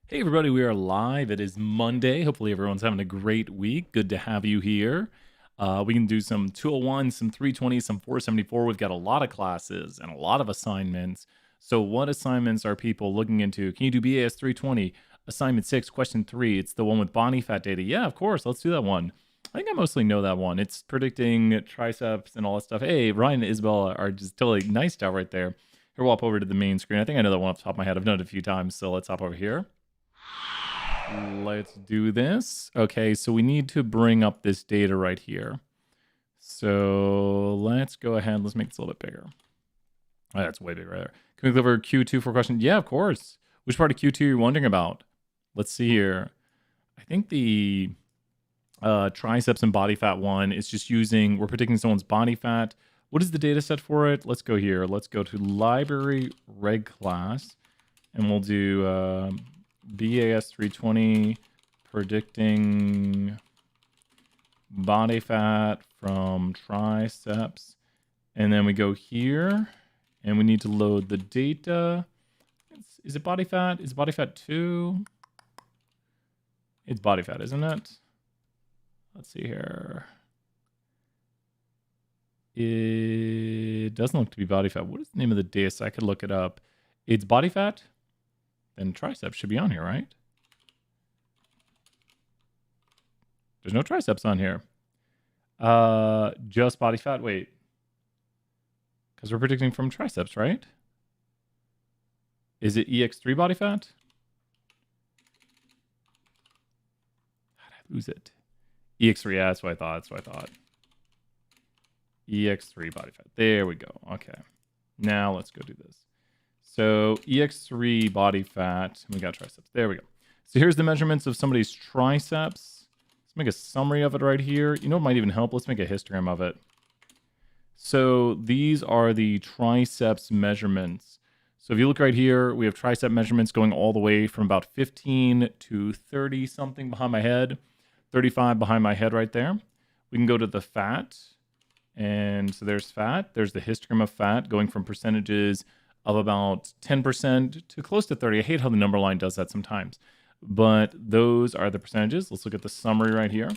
Hey, everybody, we are live. It is Monday. Hopefully, everyone's having a great week. Good to have you here. We can do some 201, some 320, some 474. We've got a lot of classes and a lot of assignments. So, what assignments are people looking into? Can you do BAS 320? Assignment 6, question 3. It's the one with Bodyfat data. Yeah, of course. Let's do that one. I think I mostly know that one. It's predicting triceps and all that stuff. Hey, Ryan and Isabel are just totally nice job right there. Here, we'll hop over to the main screen. I think I know that one off the top of my head. I've done it a few times, so let's hop over here. Let's do this. Okay, so we need to bring up this data right here. So let's go ahead. Let's make this a little bit bigger. Oh, that's way bigger right there. Can we go over Q2 for a question? Yeah, of course. Which part of Q2 are you wondering about? Let's see here. I think the triceps and body fat one is just using, we're predicting someone's body fat. What is the data set for it? Let's go here. Let's go to library reg class, and we'll do BAS 320 predicting body fat from triceps. And then we go here and we need to load the data. Is it body fat? Is body fat 2? It's body fat, isn't it? Let's see here. It doesn't look to be body fat. What is the name of the data set? I could look it up. It's body fat. Then triceps should be on here, right? There's no triceps on here. Just body fat. Wait. Because we're predicting from triceps, right? Is it EX3 body fat? How did I lose it? EX3, yeah, that's what I thought. EX3 body fat. There we go. Okay. Now let's go do this. So EX3 body fat, we got triceps. There we go. So here's the measurements of somebody's triceps. Let's make a summary of it right here. You know what might even help? Let's make a histogram of it. So these are the triceps measurements. So if you look right here, we have tricep measurements going all the way from about 15 to 30 something behind my head, 35 behind my head right there. We can go to the fat. And so there's fat. There's the histogram of fat going from percentages of about 10% to close to 30. I hate how the number line does that sometimes. But those are the percentages. Let's look at the summary right here.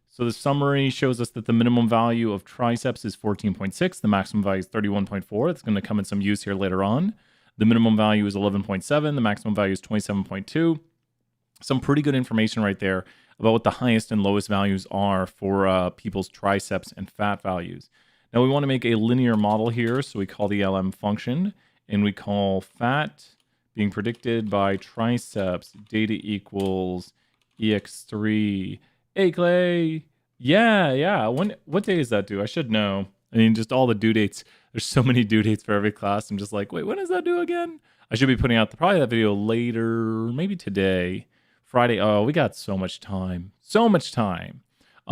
So the summary shows us that the minimum value of triceps is 14.6. The maximum value is 31.4. That's going to come in some use here later on. The minimum value is 11.7. The maximum value is 27.2. Some pretty good information right there about what the highest and lowest values are for people's triceps and fat values. Now we want to make a linear model here, so we call the LM function, and we call fat being predicted by triceps data equals EX3. Hey, Clay. Yeah. What day is that due? I should know. I mean, just all the due dates. There's so many due dates for every class. I'm just like, wait, when is that due again? I should be putting out probably that video later, maybe today. Friday. Oh, we got so much time.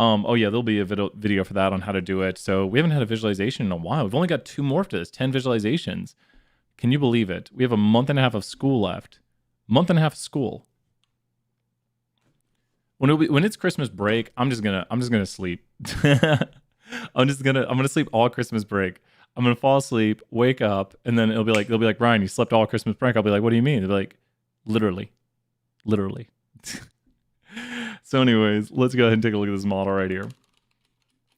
Oh yeah, there'll be a video for that on how to do it. So we haven't had a visualization in a while. We've only got 2 more for this, 10 visualizations. Can you believe it? We have a month and a half of school left. Month and a half of school. When it's Christmas break, I'm just gonna sleep. I'm gonna sleep all Christmas break. I'm gonna fall asleep, wake up, and then they'll be like, Ryan, you slept all Christmas break. I'll be like, what do you mean? They'll be like, literally. So anyways, let's go ahead and take a look at this model right here.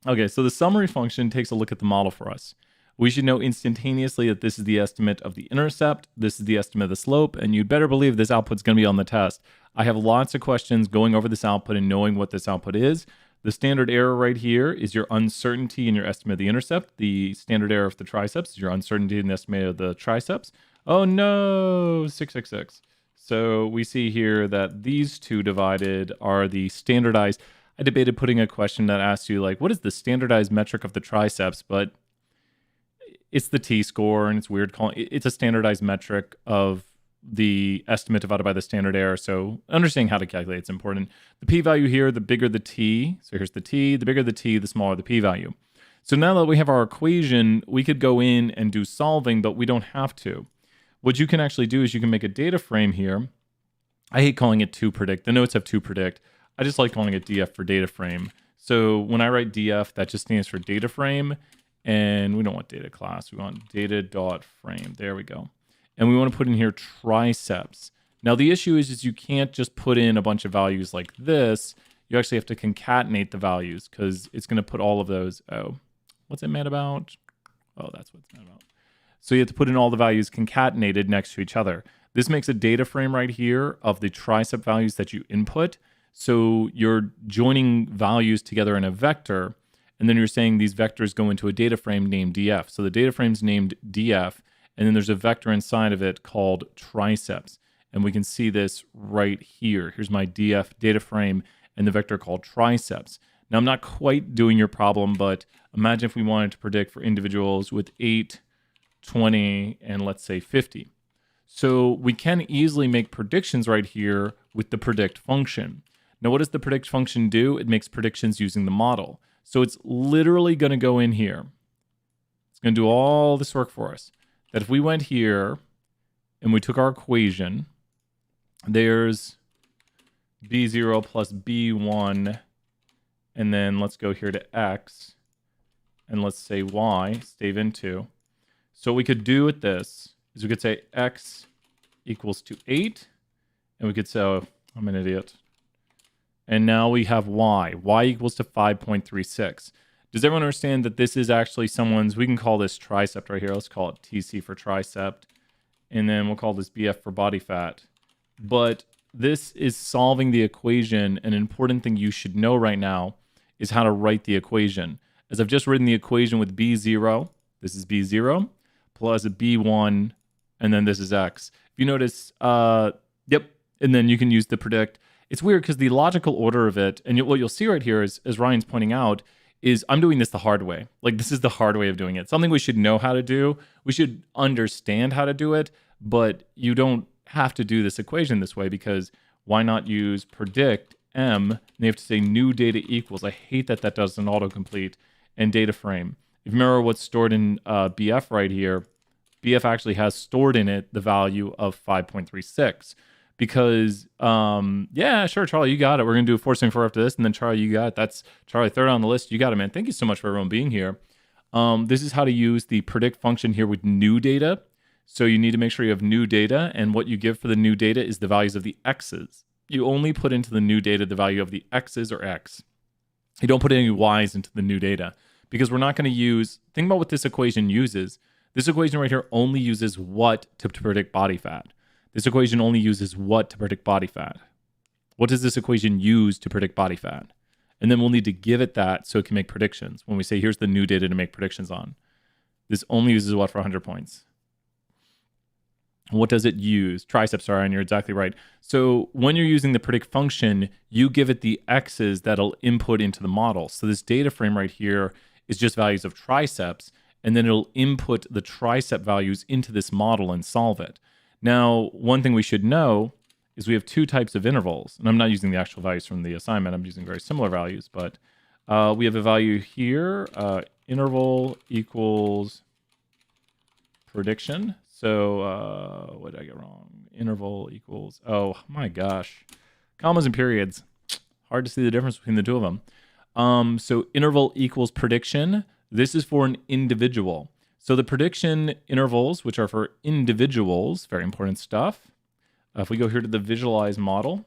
Okay, so the summary function takes a look at the model for us. We should know instantaneously that this is the estimate of the intercept, this is the estimate of the slope, and you'd better believe this output's going to be on the test. I have lots of questions going over this output and knowing what this output is. The standard error right here is your uncertainty in your estimate of the intercept. The standard error of the triceps is your uncertainty in the estimate of the triceps. Oh no, 666. So we see here that these two divided are the standardized. I debated putting a question that asks you, like, what is the standardized metric of the triceps? But it's the t-score, and it's weird calling it's a standardized metric of the estimate divided by the standard error. So understanding how to calculate is important. The p-value here, the bigger the t. So here's the t. The bigger the t, the smaller the p-value. So now that we have our equation, we could go in and do solving, but we don't have to. What you can actually do is you can make a data frame here. I hate calling it toPredict. The notes have toPredict. I just like calling it DF for data frame. So when I write DF, that just stands for data frame. And we don't want data class. We want data.frame. There we go. And we want to put in here triceps. Now, the issue is you can't just put in a bunch of values like this. You actually have to concatenate the values because it's going to put all of those. Oh, what's it mad about? Oh, that's what it's mad about. So you have to put in all the values concatenated next to each other. This makes a data frame right here of the tricep values that you input. So you're joining values together in a vector, and then you're saying these vectors go into a data frame named df. So the data frame's named df, and then there's a vector inside of it called triceps. And we can see this right here. Here's my df data frame and the vector called triceps. Now, I'm not quite doing your problem, but imagine if we wanted to predict for individuals with 8, 20, and let's say 50. So we can easily make predictions right here with the predict function. Now, what does the predict function do? It makes predictions using the model. So it's literally going to go in here. It's going to do all this work for us. That if we went here and we took our equation, there's b0 plus b1, and then let's go here to x, and let's say y, stave into. So what we could do with this is we could say x equals to 8, and we could say, oh, I'm an idiot. And now we have y. Y equals to 5.36. Does everyone understand that this is actually someone's, we can call this tricep right here. Let's call it TC for tricep. And then we'll call this BF for body fat. But this is solving the equation. An important thing you should know right now is how to write the equation. As I've just written the equation with B0, this is B0, plus a B1, and then this is X. If you notice, yep, and then you can use the predict. It's weird because the logical order of it, and what you'll see right here is, as Ryan's pointing out, is I'm doing this the hard way. Like, this is the hard way of doing it. Something we should know how to do. We should understand how to do it, but you don't have to do this equation this way, because why not use predict M, and you have to say new data equals. I hate that that does an autocomplete, and data frame. If you remember what's stored in BF right here, BF actually has stored in it the value of 5.36. Because, yeah, sure, Charlie, you got it. We're going to do a 474 after this. And then, Charlie, you got it. That's Charlie, third on the list. You got it, man. Thank you so much for everyone being here. This is how to use the predict function here with new data. So you need to make sure you have new data. And what you give for the new data is the values of the x's. You only put into the new data the value of the x's or x. You don't put any y's into the new data. Because we're not going to use, think about what this equation uses. This equation right here only uses what to predict body fat. This equation only uses what to predict body fat. What does this equation use to predict body fat? And then we'll need to give it that so it can make predictions. When we say, here's the new data to make predictions on. This only uses what for 100 points? What does it use? Triceps, sorry, and you're exactly right. So when you're using the predict function, you give it the x's that'll input into the model. So this data frame right here is just values of triceps, and then it'll input the tricep values into this model and solve it. Now, one thing we should know is we have two types of intervals. And I'm not using the actual values from the assignment. I'm using very similar values. But we have a value here. Interval equals prediction. So what did I get wrong? Interval equals, oh my gosh. Commas and periods. Hard to see the difference between the two of them. So interval equals prediction. This is for an individual. So the prediction intervals, which are for individuals, very important stuff. If we go here to the visualize model,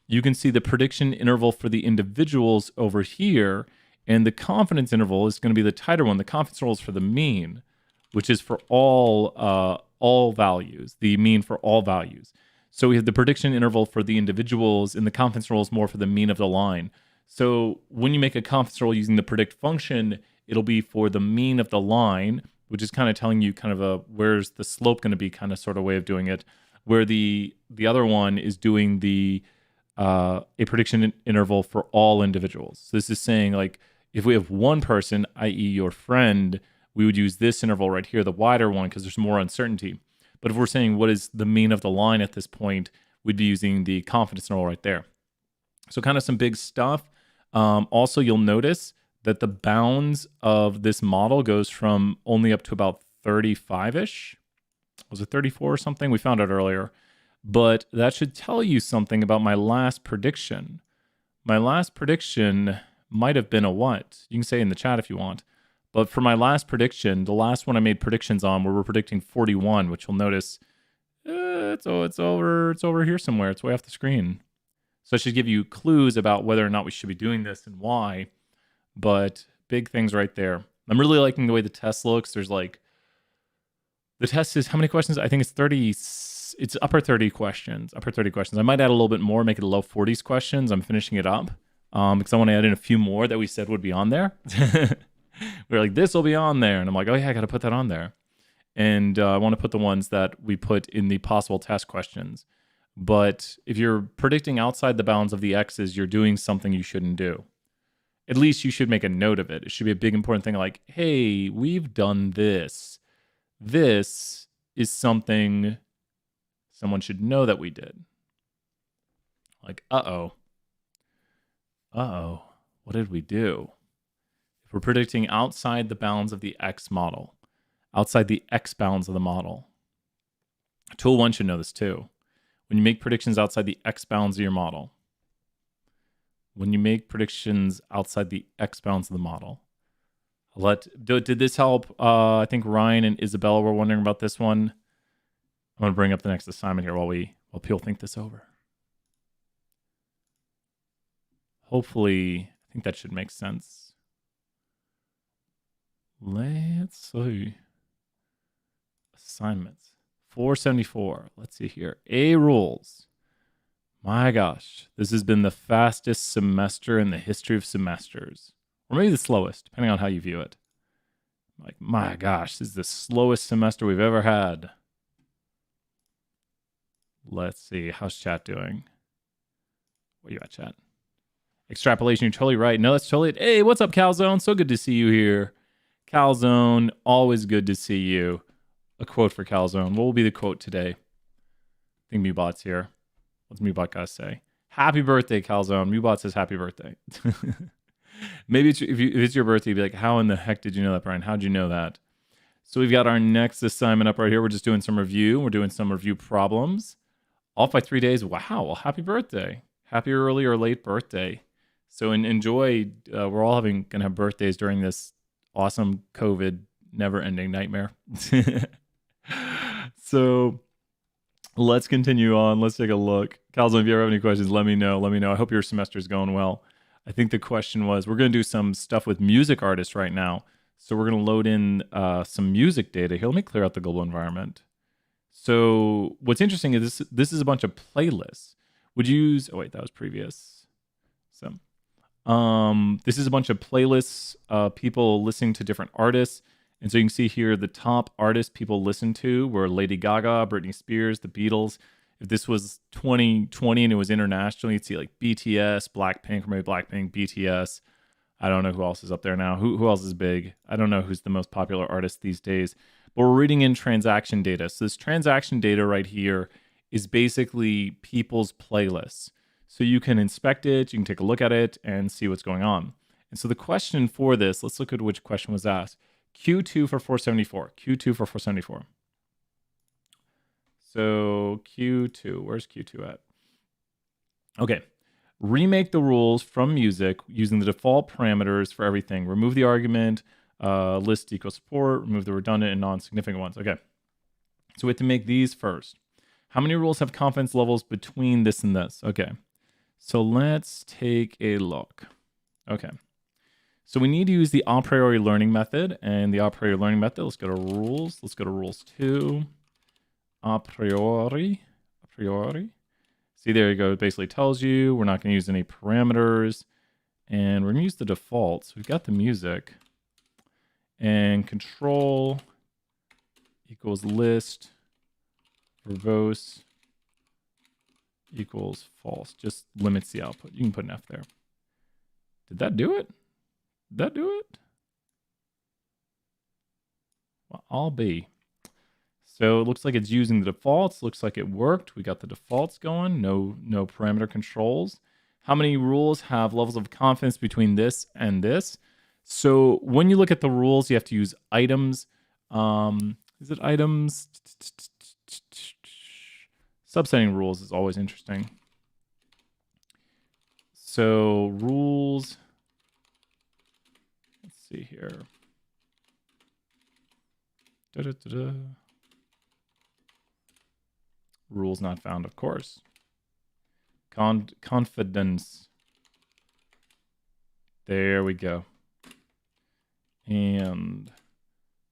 you can see the prediction interval for the individuals over here, and the confidence interval is going to be the tighter one. The confidence interval is for the mean, which is for all values, the mean for all values. So we have the prediction interval for the individuals, and the confidence interval is more for the mean of the line. So when you make a confidence interval using the predict function, it'll be for the mean of the line, which is kind of telling you kind of a where's the slope going to be kind of sort of way of doing it, where the other one is doing the a prediction interval for all individuals. So this is saying, like, if we have one person, i.e. your friend, we would use this interval right here, the wider one, because there's more uncertainty. But if we're saying what is the mean of the line at this point, we'd be using the confidence interval right there. So kind of some big stuff. Also, you'll notice that the bounds of this model goes from only up to about 35-ish. Was it 34 or something? We found out earlier. But that should tell you something about my last prediction. My last prediction might have been a what? You can say in the chat if you want. But for my last prediction, the last one I made predictions on, where we're predicting 41, which you'll notice It's over here somewhere. It's way off the screen. So it should give you clues about whether or not we should be doing this and why. But big things right there. I'm really liking the way the test looks. There's like, the test is how many questions? I think it's 30. It's upper 30 questions. Upper 30 questions. I might add a little bit more, make it a low 40s questions. I'm finishing it up because I want to add in a few more that we said would be on there. We were like, this will be on there. And I'm like, oh yeah, I got to put that on there. And I want to put the ones that we put in the possible test questions. But if you're predicting outside the bounds of the X's, you're doing something you shouldn't do. At least you should make a note of it. It should be a big important thing like, hey, we've done this. This is something someone should know that we did. Like, uh-oh, what did we do? If we're predicting outside the bounds of the X model, outside the X bounds of the model, Tool 1 should know this too. When you make predictions outside the X bounds of your model, when you make predictions outside the X bounds of the model, did this help? I think Ryan and Isabella were wondering about this one. I'm going to bring up the next assignment here while people think this over. Hopefully, I think that should make sense. Let's see. Assignments. 474. Let's see here. A rules. My gosh, this has been the fastest semester in the history of semesters. Or maybe the slowest, depending on how you view it. Like, my gosh, this is the slowest semester we've ever had. Let's see. How's chat doing? Where you at, chat? Extrapolation, you're totally right. No, that's totally it. Hey, what's up, Calzone? So good to see you here. Calzone, always good to see you. A quote for Calzone. What will be the quote today? I think Mubot's here. What's Mubot got to say? Happy birthday, Calzone. Mubot says happy birthday. Maybe if it's your birthday, you'd be like, how in the heck did you know that, Brian? How'd you know that? So we've got our next assignment up right here. We're just doing some review. We're doing some review problems. Off by 3 days. Wow. Well, happy birthday. Happy early or late birthday. So enjoy. We're all going to have birthdays during this awesome COVID never-ending nightmare. So let's continue on. Let's take a look. Calzone, if you ever have any questions, let me know. I hope your semester's going well. I think the question was, we're going to do some stuff with music artists right now. So we're going to load in some music data here. Let me clear out the global environment. So what's interesting is this is a bunch of playlists. Would you use, oh wait, that was previous. So this is a bunch of playlists, people listening to different artists. And so you can see here the top artists people listen to were Lady Gaga, Britney Spears, the Beatles. If this was 2020 and it was international, you'd see like BTS, Blackpink, or maybe Blackpink, BTS. I don't know who else is up there now. Who else is big? I don't know who's the most popular artist these days. But we're reading in transaction data. So this transaction data right here is basically people's playlists. So you can inspect it, you can take a look at it and see what's going on. And so the question for this, let's look at which question was asked. Q2 for 474. Q2 for 474. So Q2, where's Q2 at? Okay. Remake the rules from music using the default parameters for everything. Remove the argument, list equals support, remove the redundant and non-significant ones. Okay. So we have to make these first. How many rules have confidence levels between this and this? Okay. So let's take a look. Okay. So we need to use the a priori learning method. And the a priori learning method, let's go to rules. Let's go to rules 2. A priori. See, there you go. It basically tells you we're not going to use any parameters. And we're going to use the defaults. We've got the music. And control equals list verbose equals false. Just limits the output. You can put an F there. Did that do it? Did that do it? Well, I'll be. So it looks like it's using the defaults. Looks like it worked. We got the defaults going. No parameter controls. How many rules have levels of confidence between this and this? So when you look at the rules, you have to use items. Is it items? Subsetting rules is always interesting. So rules. Let's see here. Rules not found, of course. Confidence. There we go. And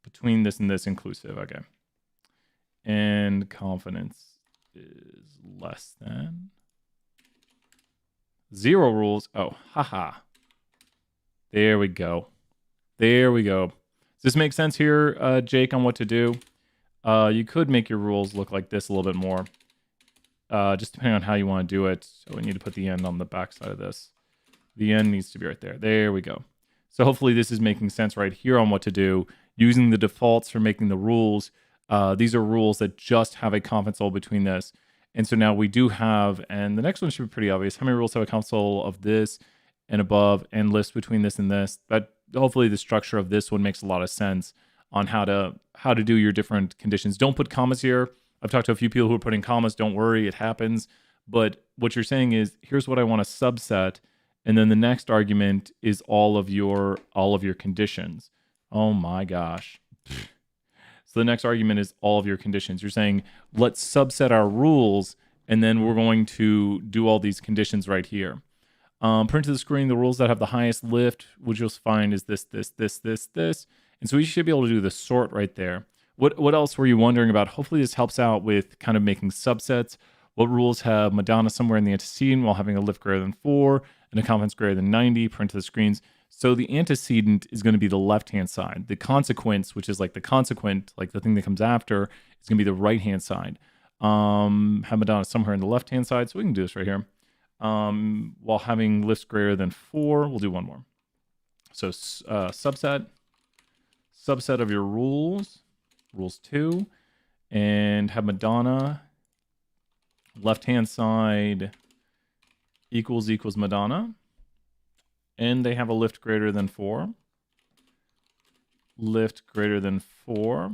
between this and this, inclusive. Okay. And confidence is less than 0 rules. Oh, haha. There we go. There we go. Does this make sense here, Jake, on what to do? You could make your rules look like this a little bit more. Just depending on how you want to do it. So we need to put the end on the back side of this. The end needs to be right there. There we go. So hopefully this is making sense right here on what to do. Using the defaults for making the rules. These are rules that just have a confidence level between this. And so now we do have, and the next one should be pretty obvious. How many rules have a confidence level of this and above and list between this and this? But hopefully the structure of this one makes a lot of sense on how to do your different conditions. Don't put commas here. I've talked to a few people who are putting commas. Don't worry, it happens. But what you're saying is, here's what I want to subset. And then the next argument is all of your conditions. Oh my gosh. So the next argument is all of your conditions. You're saying, let's subset our rules, and then we're going to do all these conditions right here. Print to the screen the rules that have the highest lift, which you'll find is this. And so we should be able to do the sort right there. What else were you wondering about? Hopefully this helps out with kind of making subsets. What rules have Madonna somewhere in the antecedent while having a lift greater than 4 and a confidence greater than 90? Print to the screens. So the antecedent is going to be the left-hand side. The consequence, which is like the consequent, like the thing that comes after, is going to be the right-hand side. Have Madonna somewhere in the left-hand side. So we can do this right here. While having lifts greater than 4, we'll do one more. So subset of your rules 2, and have Madonna left-hand side equals Madonna. And they have a lift greater than 4. Lift greater than 4.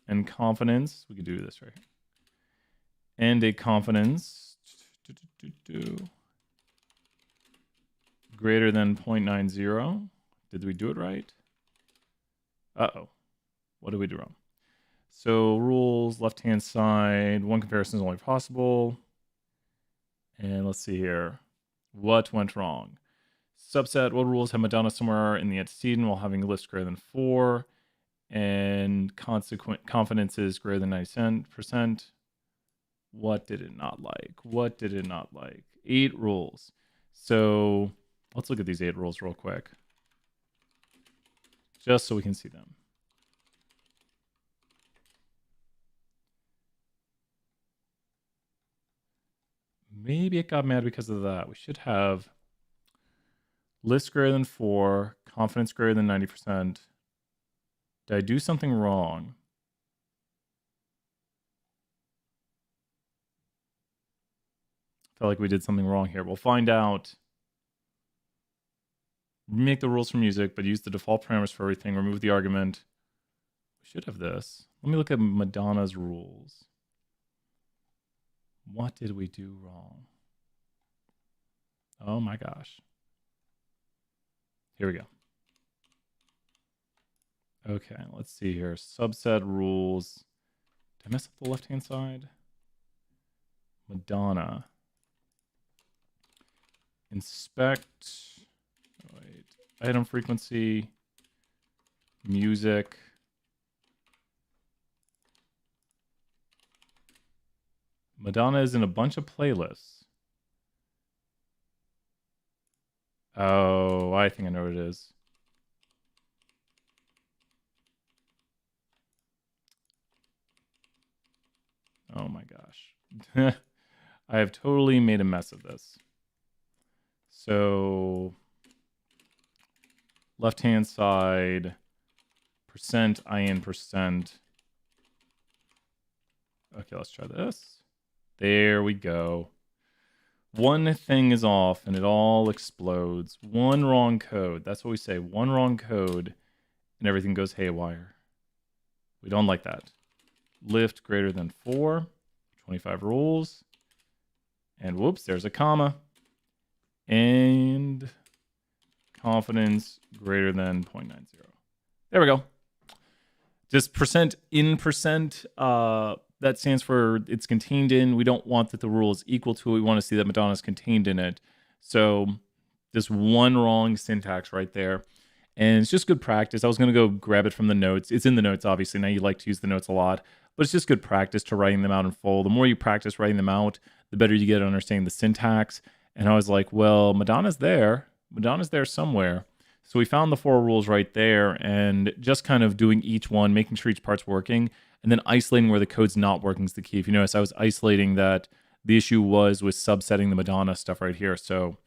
And confidence, we could do this right here. And a confidence greater than 0.90. Did we do it right? Uh-oh. What did we do wrong? So rules, left-hand side, one comparison is only possible. And let's see here. What went wrong? Subset, what rules have Madonna somewhere in the antecedent while having a lift greater than 4 and consequent confidence is greater than 90%? What did it not like? What did it not like? 8 rules. So let's look at these 8 rules real quick, just so we can see them. Maybe it got mad because of that. We should have list greater than 4, confidence greater than 90%. Did I do something wrong? I felt like we did something wrong here. We'll find out. Remake the rules for music, but use the default parameters for everything. Remove the argument. We should have this. Let me look at Madonna's rules. What did we do wrong? Oh my gosh. Here we go. Okay, let's see here. Subset rules. Did I mess up the left-hand side? Madonna. Inspect. Oh, wait. Item frequency. Music. Madonna is in a bunch of playlists. Oh, I think I know what it is. Oh my gosh. I have totally made a mess of this. So left-hand side, %in%. Okay, let's try this. There we go. One thing is off and it all explodes. One wrong code. That's what we say. One wrong code and everything goes haywire. We don't like that. Lift greater than 4. 25 rules. And whoops, there's a comma. And confidence greater than 0.90. There we go. Just %in%. that stands for it's contained in. We don't want that the rule is equal to it. We want to see that Madonna is contained in it. So this one wrong syntax right there. And it's just good practice. I was going to go grab it from the notes. It's in the notes, obviously. Now you like to use the notes a lot, but it's just good practice to writing them out in full. The more you practice writing them out, the better you get at understanding the syntax. And I was like, well, Madonna's there. Madonna's there somewhere. So we found the 4 rules right there and just kind of doing each one, making sure each part's working, and then isolating where the code's not working is the key. If you notice, I was isolating that the issue was with subsetting the Madonna stuff right here. So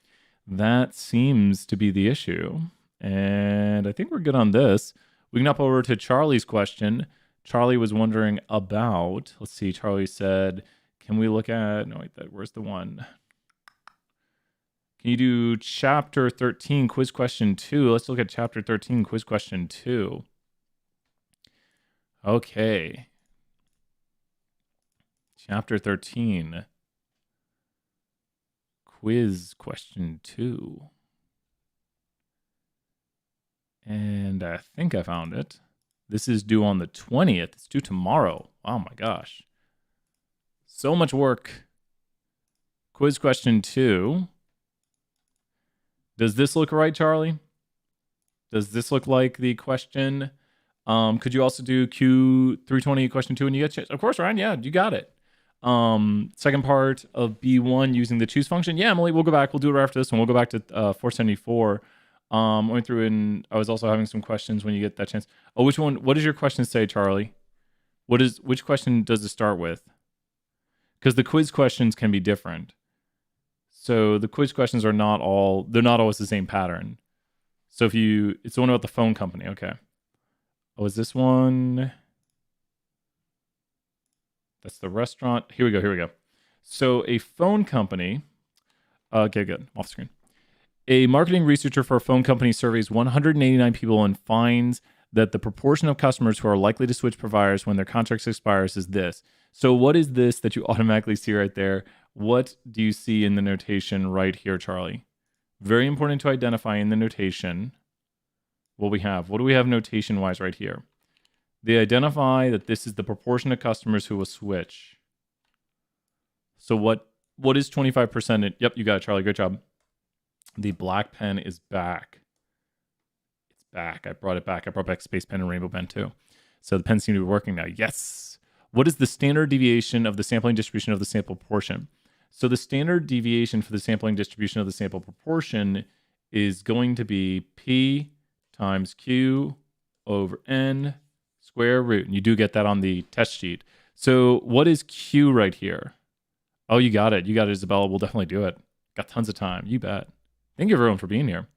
that seems to be the issue. And I think we're good on this. We can hop over to Charlie's question. Charlie was wondering about, let's see, Charlie said, can we look at, no, wait, where's the one? Can you do chapter 13, quiz question 2? Let's look at chapter 13, quiz question 2. Okay. Chapter 13, quiz question 2. And I think I found it. This is due on the 20th. It's due tomorrow. Oh my gosh. So much work. Quiz question 2. Does this look right, Charlie? Does this look like the question? Could you also do Q320 question 2 when you get chance? Of course, Ryan. Yeah, you got it. Second part of B1 using the choose function. Yeah, Emily, we'll go back. We'll do it right after this one. We'll go back to 474. Went through and I was also having some questions when you get that chance. Oh, which one? What does your question say, Charlie? Which question does it start with? Because the quiz questions can be different. So the quiz questions are not always the same pattern. So it's the one about the phone company. Okay. Oh, is this one? That's the restaurant. Here we go. So a phone company. Okay, good. Off screen. A marketing researcher for a phone company surveys 189 people and finds that the proportion of customers who are likely to switch providers when their contract expires is this. So what is this that you automatically see right there? What do you see in the notation right here, Charlie? Very important to identify in the notation what we have. What do we have notation-wise right here? They identify that this is the proportion of customers who will switch. So what is 25%? Yep, you got it, Charlie. Great job. The black pen is back. It's back. I brought it back. I brought back Space Pen and Rainbow Pen too. So the pens seem to be working now. Yes. What is the standard deviation of the sampling distribution of the sample proportion? So the standard deviation for the sampling distribution of the sample proportion is going to be P times Q over N square root. And you do get that on the test sheet. So what is Q right here? Oh, you got it. You got it, Isabella. We'll definitely do it. Got tons of time. You bet. Thank you everyone for being here.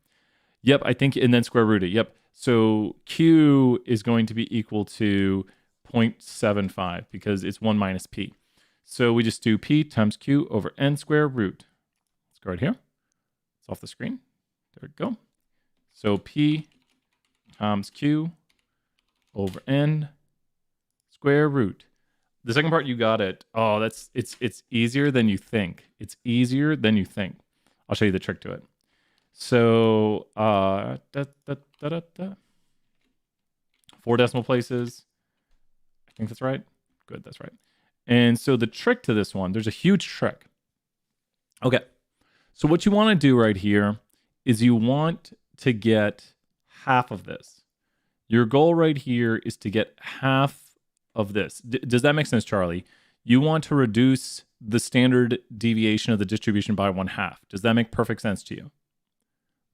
Yep, I think, and then square root it. Yep. So Q is going to be equal to 0.75 because it's 1 minus P. So we just do P times Q over N square root. Let's go right here. It's off the screen. There we go. So P times Q over N square root. The second part, you got it. Oh, it's easier than you think. It's easier than you think. I'll show you the trick to it. So 4 decimal places. I think that's right. Good, that's right. And so the trick to this one, there's a huge trick. Okay. So what you want to do right here is you want to get half of this. Your goal right here is to get half of this. Does that make sense, Charlie? You want to reduce the standard deviation of the distribution by 1/2. Does that make perfect sense to you?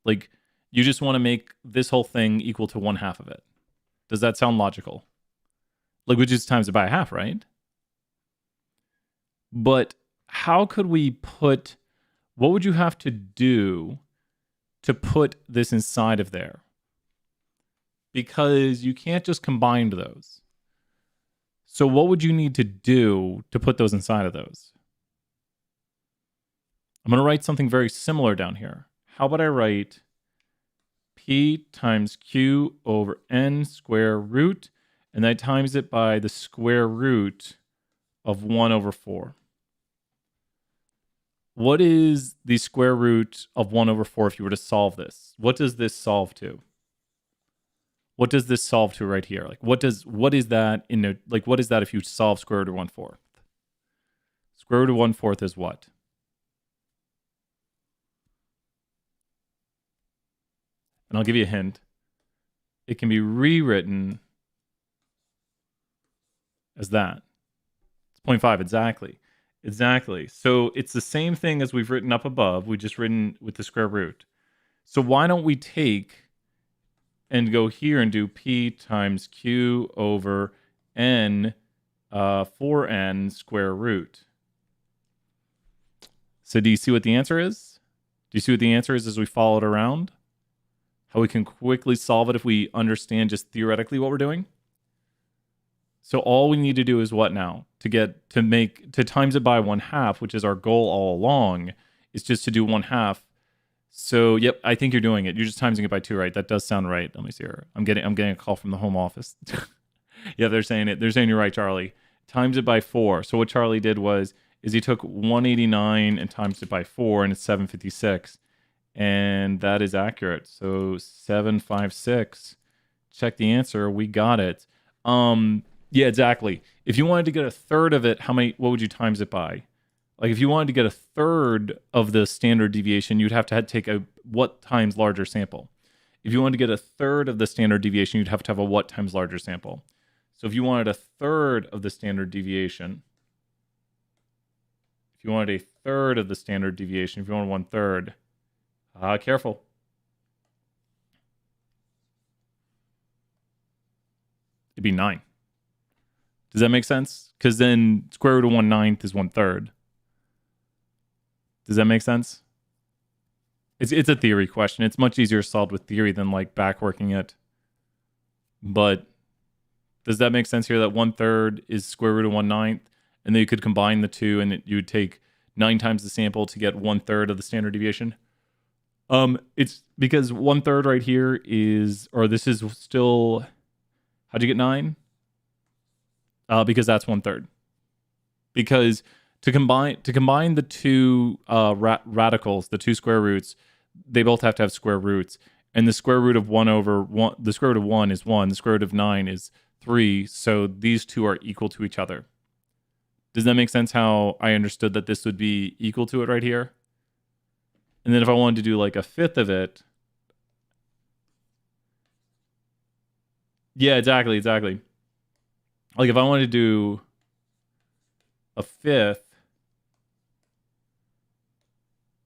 Like, you just want to make this whole thing equal to 1/2 of it. Does that sound logical? Like, we just times it by 1/2, right? But how could we put, what would you have to do to put this inside of there? Because you can't just combine those. So what would you need to do to put those inside of those? I'm going to write something very similar down here. How about I write P times Q over N square root, and I times it by the square root of 1/4. What is the square root of 1/4 if you were to solve this? What does this solve to? What does this solve to right here? Like, what is that in a, like, what is that if you solve square root of 1/4? Square root of 1/4 is what? And I'll give you a hint. It can be rewritten as that. It's 0.5, exactly. Exactly. So it's the same thing as we've written up above. We just written with the square root. So why don't we take and go here and do P times Q over N 4N square root. So do you see what the answer is? Do you see what the answer is as we follow it around? How we can quickly solve it if we understand just theoretically what we're doing? So all we need to do is what now? To times it by 1/2, which is our goal all along, is just to do 1/2. So yep, I think you're doing it. You're just timesing it by 2, right? That does sound right. Let me see here. I'm getting a call from the home office. Yeah, they're saying it. They're saying you're right, Charlie. Times it by 4. So what Charlie did is he took 189 and times it by 4, and it's 756. And that is accurate. So 756. Check the answer. We got it. Yeah, exactly. If you wanted to get a third of it, what would you times it by? Like if you wanted to get a third of the standard deviation, you'd have to take a what times larger sample. If you wanted to get a third of the standard deviation, you'd have to have a what times larger sample. So if you wanted a third of the standard deviation, if you wanted a third of the standard deviation, if you wanted 1/3, careful. It'd be 9. Does that make sense? Because then square root of 1/9 is 1/3. Does that make sense? It's a theory question. It's much easier solved with theory than like backworking it. But does that make sense here that 1/3 is square root of 1/9? And then you could combine the two and you would take 9 times the sample to get 1/3 of the standard deviation. It's because 1/3 right here is, or this is still, how'd you get 9? Because that's 1/3. Because to combine the two radicals, the two square roots, they both have to have square roots. And the square root of 1 over 1, the square root of 1 is 1, the square root of 9 is 3, so these two are equal to each other. Does that make sense how I understood that this would be equal to it right here? And then if I wanted to do like a fifth of it, yeah, exactly. Like if I wanted to do a fifth,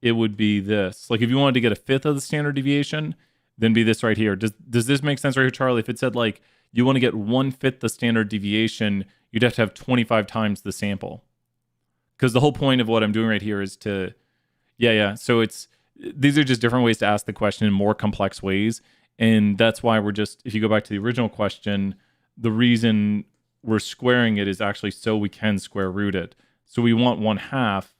it would be this. Like if you wanted to get a fifth of the standard deviation, then be this right here. Does this make sense right here, Charlie? If it said like you want to get 1/5 the standard deviation, you'd have to have 25 times the sample. Because the whole point of what I'm doing right here is to, yeah. So these are just different ways to ask the question in more complex ways. And that's why if you go back to the original question, the reason we're squaring it is actually so we can square root it. So we want 1/2,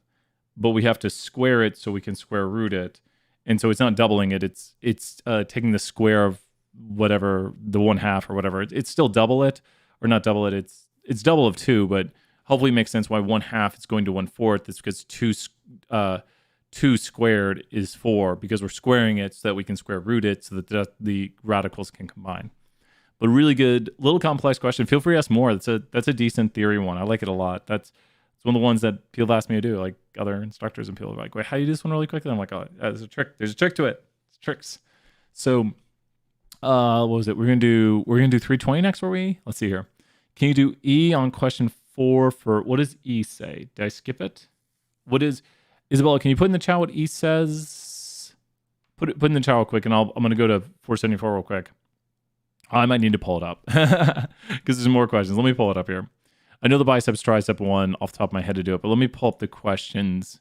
but we have to square it so we can square root it. And so it's not doubling it. It's taking the square of whatever, the 1/2 or whatever. It's still double it, or not double it. It's double of 2, but hopefully it makes sense why 1/2 is going to 1/4. It's because 2 squared is 4, because we're squaring it so that we can square root it so that the radicals can combine. But really good, little complex question. Feel free to ask more. That's a decent theory one. I like it a lot. It's one of the ones that people ask me to do, like other instructors, and people are like, wait, how do you do this one really quickly? I'm like, oh, there's a trick. There's a trick to it. It's tricks. So what was it? We're gonna do 320 next, were we? Let's see here. Can you do E on question 4 for, what does E say? Did I skip it? What is, Isabella, can you put in the chat what E says? Put in the chat real quick, and I'm gonna go to 474 real quick. I might need to pull it up because there's more questions. Let me pull it up here. I know the biceps tricep one off the top of my head to do it, but let me pull up the questions.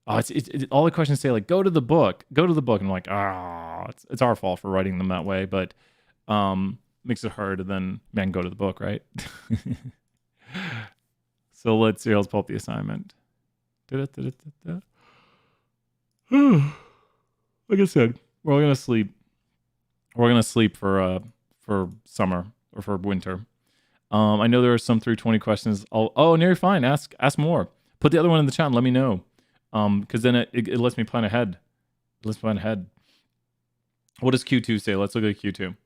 Oh, all the questions say like, go to the book. And I'm like, it's our fault for writing them that way, but makes it hard to then, man, go to the book, right? So let's pull up the assignment. Like I said, we're all gonna sleep. We're gonna sleep for summer or for winter. I know there are some 320 questions. No, you're fine. Ask more. Put the other one in the chat and let me know. Because then it lets me plan ahead. What does Q2 say? Let's look at Q2.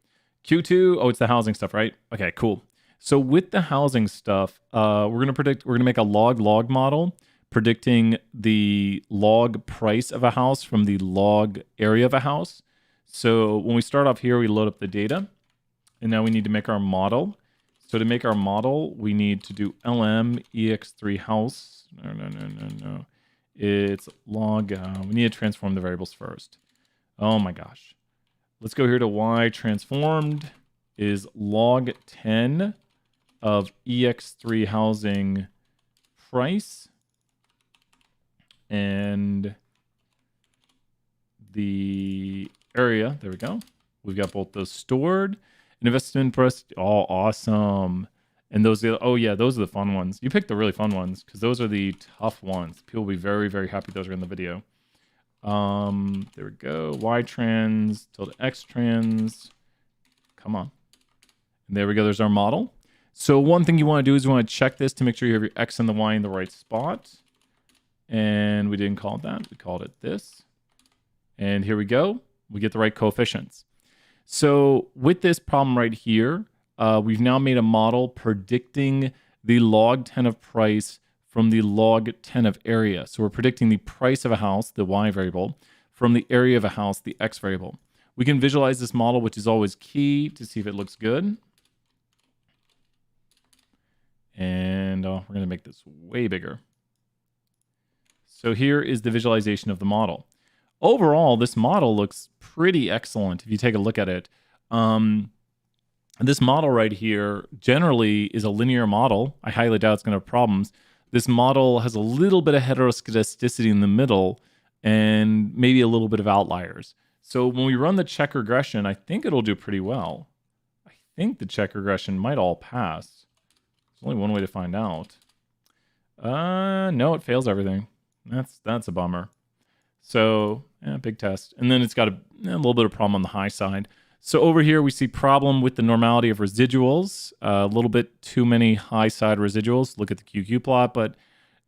Q2, oh, it's the housing stuff, right? Okay, cool. So with the housing stuff, we're gonna make a log model predicting the log price of a house from the log area of a house. So when we start off here, we load up the data, and now we need to make our model. So to make our model, we need to do lm ex3 house. No. It's log. We need to transform the variables first. Oh my gosh. Let's go here to y transformed is log 10 of ex3 housing price and the area. There we go. We've got both those stored. Investment price. Oh, awesome. And those are, oh yeah, those are the fun ones. You picked the really fun ones because those are the tough ones. People will be very, very happy those are in the video. There we go. Y trans tilde X trans. Come on. And there we go. There's our model. So one thing you want to do is you want to check this to make sure you have your X and the Y in the right spot. And we didn't call it that. We called it this. And here we go. We get the right coefficients. So with this problem right here, we've now made a model predicting the log 10 of price from the log 10 of area. So we're predicting the price of a house, the Y variable, from the area of a house, the X variable. We can visualize this model, which is always key to see if it looks good. And we're going to make this way bigger. So here is the visualization of the model. Overall, this model looks pretty excellent if you take a look at it. This model right here generally is a linear model. I highly doubt it's going to have problems. This model has a little bit of heteroscedasticity in the middle and maybe a little bit of outliers. So when we run the check regression, I think it'll do pretty well. I think the check regression might all pass. There's only one way to find out. No, it fails everything. That's a bummer. So, yeah, big test. And then it's got a little bit of problem on the high side. So over here, we see problem with the normality of residuals. A little bit too many high side residuals. Look at the QQ plot, but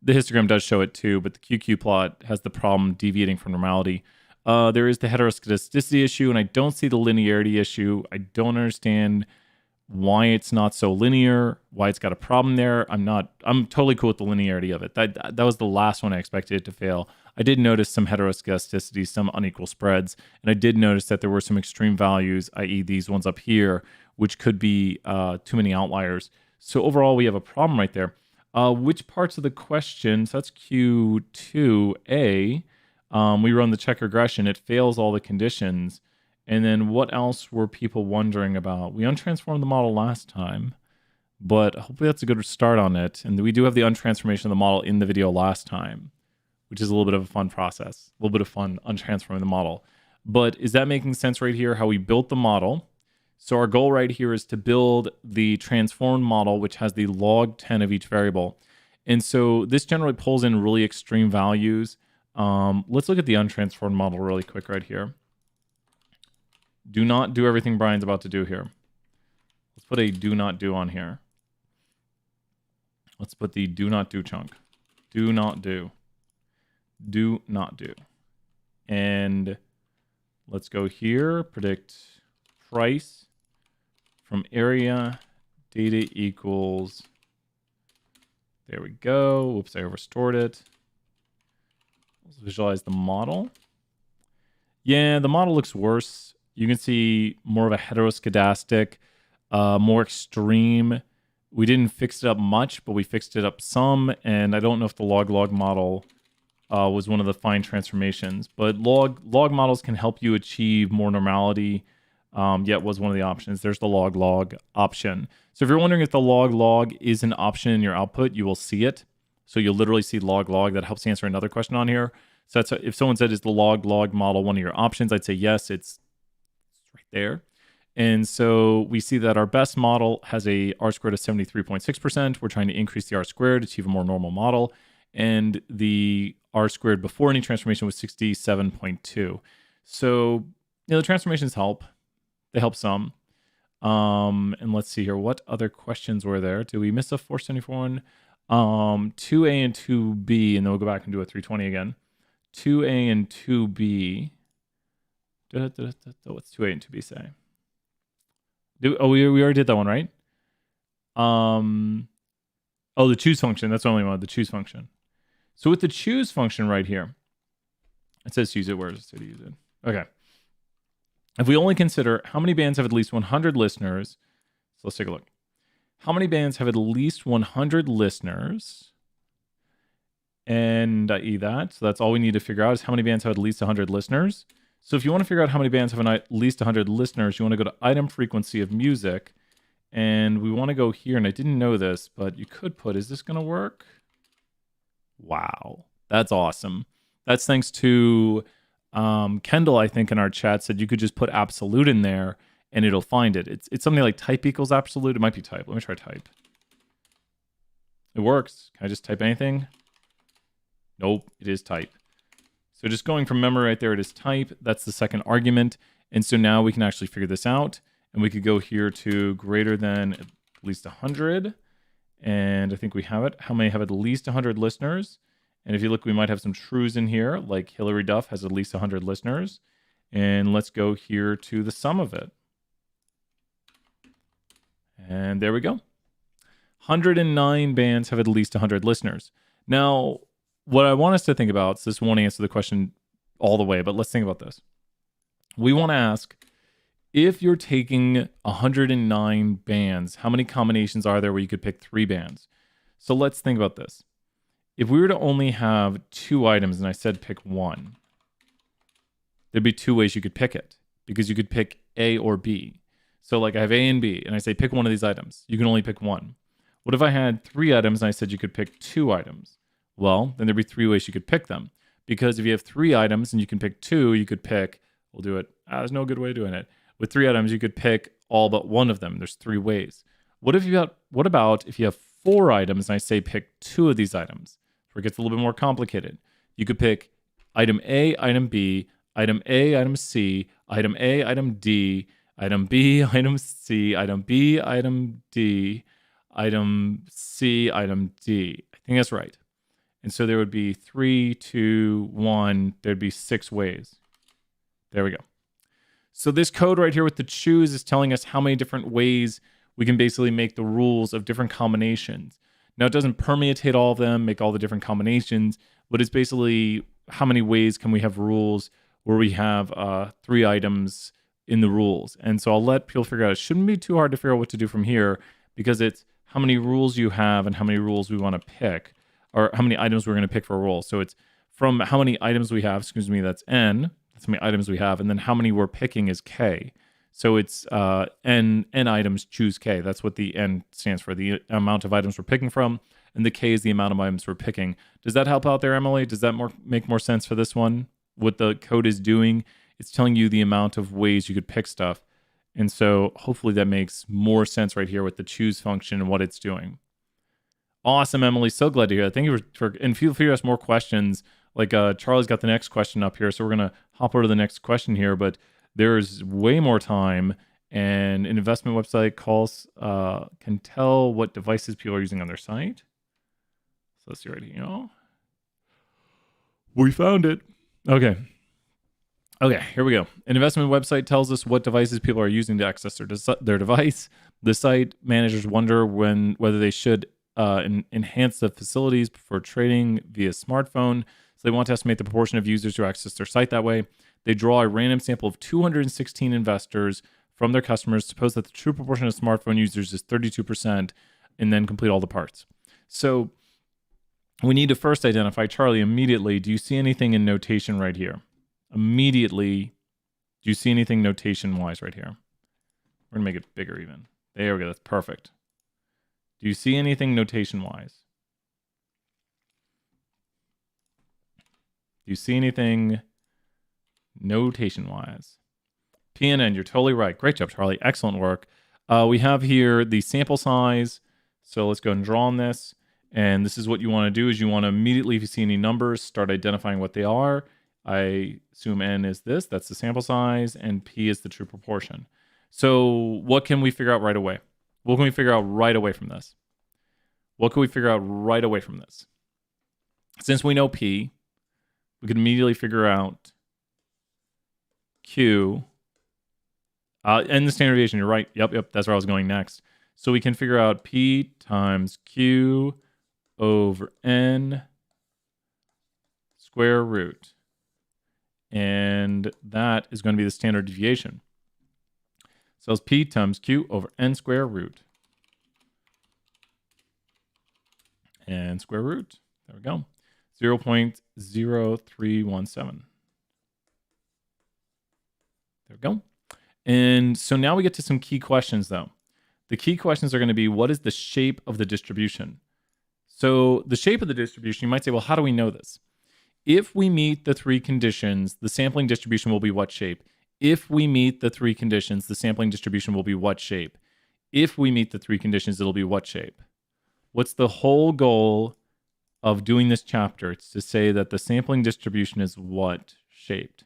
the histogram does show it too. But the QQ plot has the problem deviating from normality. There is the heteroscedasticity issue, and I don't see the linearity issue. I don't understand why it's not so linear, why it's got a problem there. I'm totally cool with the linearity of it. That was the last one I expected it to fail. I did notice some heteroscedasticity, some unequal spreads, and I did notice that there were some extreme values, i.e. these ones up here, which could be too many outliers. So overall, we have a problem right there. Which parts of the question, so that's Q2A, we run the check regression, it fails all the conditions. And then what else were people wondering about? We untransformed the model last time, but hopefully that's a good start on it. And we do have the untransformation of the model in the video last time, which is a little bit of a fun process, a little bit of fun untransforming the model. But is that making sense right here, how we built the model? So our goal right here is to build the transformed model, which has the log 10 of each variable. And so this generally pulls in really extreme values. Let's look at the untransformed model really quick right here. Do not do everything Brian's about to do here. Let's put a do not do on here. Let's put the do not do chunk. Do not do. Do not do. And let's go here, predict price from area, data equals, there we go. Whoops, I overstored it. Let's visualize the model. Yeah, the model looks worse. You can see more of a heteroscedastic, more extreme. We didn't fix it up much, but we fixed it up some. And I don't know if the log model was one of the fine transformations. But log models can help you achieve more normality. Yet was one of the options. There's the log option. So if you're wondering if the log is an option in your output, you will see it. So you'll literally see log. That helps answer another question on here. So that's, if someone said, is the log model one of your options? I'd say yes, it's right there. And so we see that our best model has a R squared of 73.6%. We're trying to increase the R squared, achieve a more normal model. And the R squared before any transformation was 67.2. So, the transformations help. They help some. And let's see here. What other questions were there? Did we miss a 474 one? 2A and 2B, and then we'll go back and do a 320 again. 2A and 2B. What's 2A and 2B say? We already did that one, right? Oh, the choose function. That's the only one, the choose function. So with the choose function right here, it says use it. Where does it say to use it? Okay. If we only consider how many bands have at least 100 listeners, so let's take a look. How many bands have at least 100 listeners? And i.e. that. So that's all we need to figure out is how many bands have at least 100 listeners. So if you want to figure out how many bands have at least 100 listeners, you want to go to item frequency of music. And we want to go here. And I didn't know this, but you could put, is this going to work? Wow. That's awesome. That's thanks to Kendall, I think, in our chat said you could just put absolute in there and it'll find it. It's something like type equals absolute. It might be type. Let me try type. It works. Can I just type anything? Nope, it is type. So just going from memory right there, it is type. That's the second argument. And so now we can actually figure this out. And we could go here to greater than at least 100. And I think we have it. How many have at least 100 listeners? And if you look, we might have some trues in here, like Hillary Duff has at least 100 listeners. And let's go here to the sum of it. And there we go. 109 bands have at least 100 listeners. Now, what I want us to think about, so this won't answer the question all the way, but let's think about this. We want to ask, if you're taking 109 bands, how many combinations are there where you could pick 3 bands? So let's think about this. If we were to only have 2 items and I said pick 1, there'd be 2 ways you could pick it because you could pick A or B. So like I have A and B and I say pick one of these items. You can only pick 1. What if I had 3 items and I said you could pick 2 items? Well, then there'd be 3 ways you could pick them. Because if you have 3 items and you can pick 2, you could pick, we'll do it, there's no good way of doing it. With 3 items, you could pick all but one of them. There's 3 ways. What about if you have 4 items and I say pick 2 of these items? Where it gets a little bit more complicated. You could pick item A, item B, item A, item C, item A, item D, item B, item C, item B, item D, item C, item D. I think that's right. And so there would be 3, 2, 1. There'd be 6 ways. There we go. So this code right here with the choose is telling us how many different ways we can basically make the rules of different combinations. Now, it doesn't permutate all of them, make all the different combinations, but it's basically how many ways can we have rules where we have 3 items in the rules. And so I'll let people figure out. It shouldn't be too hard to figure out what to do from here because it's how many rules you have and how many rules we want to pick, or how many items we're going to pick for a rule. So it's from how many items we have, that's N, that's how many items we have, and then how many we're picking is K. So it's N items choose K. That's what the N stands for, the amount of items we're picking from, and the K is the amount of items we're picking. Does that help out there, Emily? Does that make more sense for this one? What the code is doing, it's telling you the amount of ways you could pick stuff. And so hopefully that makes more sense right here with the choose function and what it's doing. Awesome, Emily. So glad to hear that. Thank you for and feel free to ask more questions. Like Charlie's got the next question up here, so we're going to hop over to the next question here, but there's way more time, and an investment website can tell what devices people are using on their site. So let's see right here. We found it. Okay, here we go. An investment website tells us what devices people are using to access their device. The site managers wonder whether they should enhance the facilities for trading via smartphone. So they want to estimate the proportion of users who access their site that way. They draw a random sample of 216 investors from their customers. Suppose that the true proportion of smartphone users is 32%, and then complete all the parts. So we need to first identify, Charlie, immediately, do you see anything in notation right here? Immediately, do you see anything notation-wise right here? We're going to make it bigger even. There we go. That's perfect. Do you see anything notation-wise? Do you see anything notation-wise? PNN, you're totally right. Great job, Charlie. Excellent work. We have here the sample size. So let's go and draw on this. And this is what you want to do is you want to immediately, if you see any numbers, start identifying what they are. I assume N is this. That's the sample size. And P is the true proportion. So what can we figure out right away? What can we figure out right away from this? Since we know P, we can immediately figure out Q, And the standard deviation, you're right. Yep, that's where I was going next. So we can figure out P times Q over N square root. And that is going to be the standard deviation. So it's P times Q over N square root. And square root. There we go. 0.0317. There we go. And so now we get to some key questions, though. The key questions are going to be, what is the shape of the distribution? So the shape of the distribution, you might say, well, how do we know this? If we meet the three conditions, the sampling distribution will be what shape? If we meet the three conditions, the sampling distribution will be what shape? If we meet the three conditions, it'll be what shape? What's the whole goal of doing this chapter? It's to say that the sampling distribution is what shaped?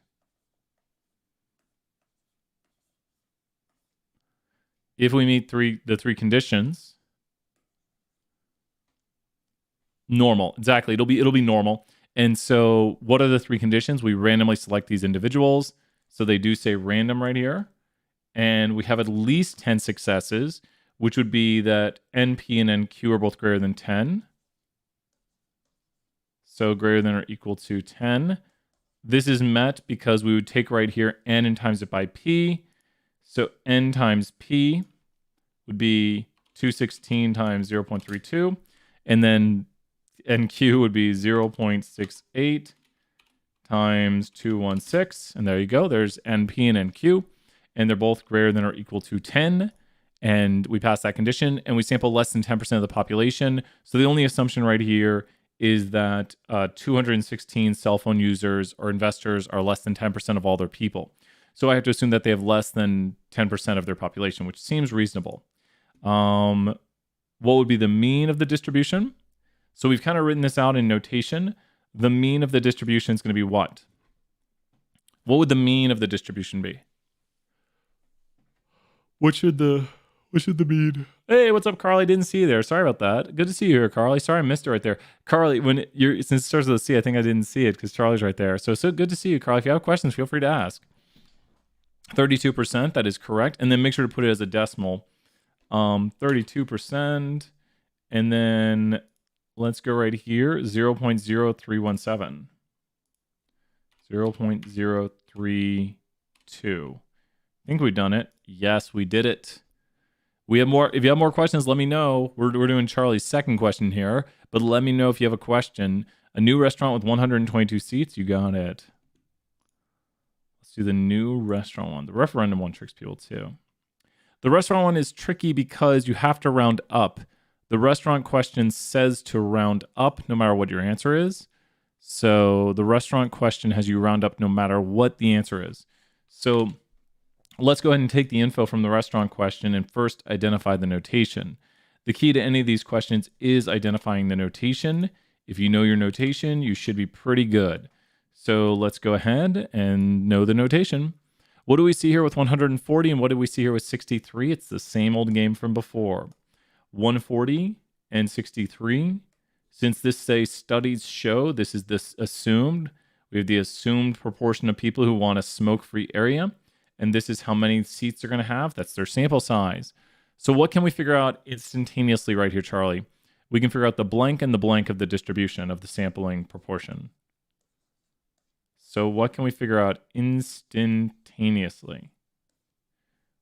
If we meet the three conditions, normal. Exactly. It'll be normal. And so what are the three conditions? We randomly select these individuals. So they do say random right here. And we have at least 10 successes, which would be that NP and NQ are both greater than 10. So greater than or equal to 10. This is met because we would take right here N and times it by P. So N times P would be 216 times 0.32. And then NQ would be 0.68 times 216. And there you go. There's NP and NQ. And they're both greater than or equal to 10. And we pass that condition. And we sample less than 10% of the population. So the only assumption right here is that 216 cell phone users or investors are less than 10% of all their people. So I have to assume that they have less than 10% of their population, which seems reasonable. What would be the mean of the distribution? So we've kind of written this out in notation. The mean of the distribution is going to be what? What would the mean of the distribution be? What should the mean? Hey, what's up, Carly? Didn't see you there. Sorry about that. Good to see you here, Carly. Sorry I missed it right there. Carly, since it starts with a C, I think I didn't see it because Charlie's right there. So good to see you, Carly. If you have questions, feel free to ask. 32%, that is correct. And then make sure to put it as a decimal. 32%. And then let's go right here, 0.0317. 0.032. I think we've done it. Yes, we did it. We have more. If you have more questions, let me know. We're doing Charlie's second question here, but let me know if you have a question. A new restaurant with 122 seats. You got it. Let's do the new restaurant one. The referendum one tricks people too. The restaurant one is tricky because you have to round up. The restaurant question says to round up no matter what your answer is. So the restaurant question has you round up no matter what the answer is. So let's go ahead and take the info from the restaurant question and first identify the notation. The key to any of these questions is identifying the notation. If you know your notation, you should be pretty good. So let's go ahead and know the notation. What do we see here with 140 and what do we see here with 63? It's the same old game from before. 140 and 63. Since this says studies show, this is this assumed. We have the assumed proportion of people who want a smoke-free area. And this is how many seats they're going to have. That's their sample size. So what can we figure out instantaneously right here, Charlie? We can figure out the blank and the blank of the distribution of the sampling proportion. So what can we figure out instantaneously?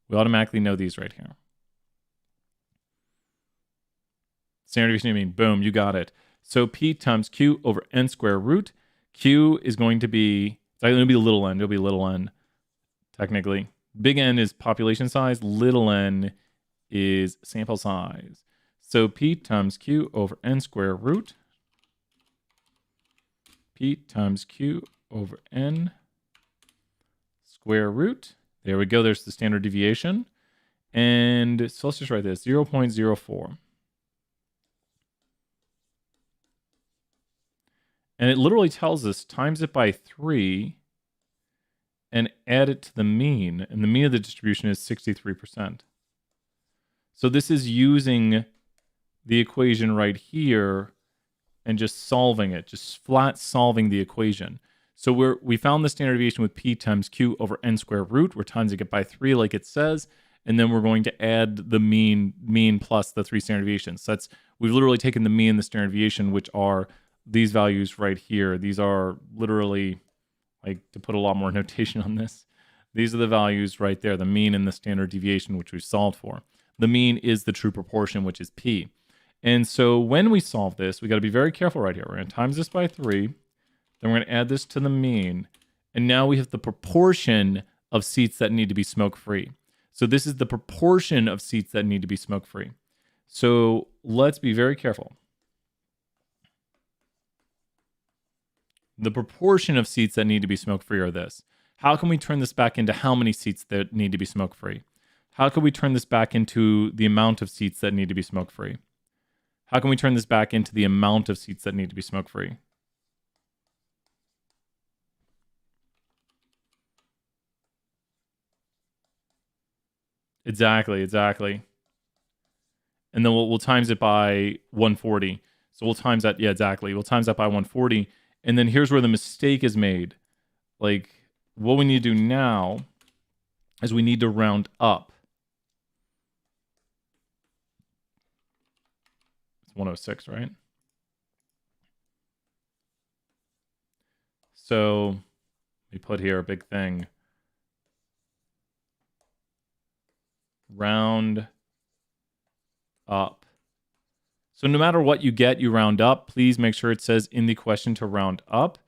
We automatically know these right here. Standard deviation, I mean, boom, you got it. So P times Q over N square root. Q is going to be, it's going to be little n. It'll be little n, technically. Big N is population size. Little n is sample size. So P times Q over N square root. P times Q over N square root. There we go. There's the standard deviation. And so let's just write this, 0.04. And it literally tells us times it by 3 and add it to the mean. And the mean of the distribution is 63%. So this is using the equation right here and just solving it, just flat solving the equation. So we found the standard deviation with P times Q over N square root. We're timesing it by 3 like it says. And then we're going to add the mean plus the 3 standard deviations. So we've literally taken the mean and the standard deviation, which are these values right here. These are literally, like, to put a lot more notation on this, these are the values right there, the mean and the standard deviation, which we've solved for. The mean is the true proportion, which is P. And so when we solve this, we got to be very careful right here. We're going to times this by 3. Then we're going to add this to the mean. And now we have the proportion of seats that need to be smoke-free. So this is the proportion of seats that need to be smoke-free. So let's be very careful. The proportion of seats that need to be smoke-free are this. How can we turn this back into how many seats that need to be smoke-free? How can we turn this back into the amount of seats that need to be smoke-free? How can we turn this back into the amount of seats that need to be smoke-free? Exactly. And then we'll times it by 140. So we'll times that, yeah, exactly. We'll times that by 140. And then here's where the mistake is made. Like, what we need to do now is we need to round up. It's 106, right? So we put here a big thing. Round up. So no matter what you get, you round up. Please make sure it says in the question to round up.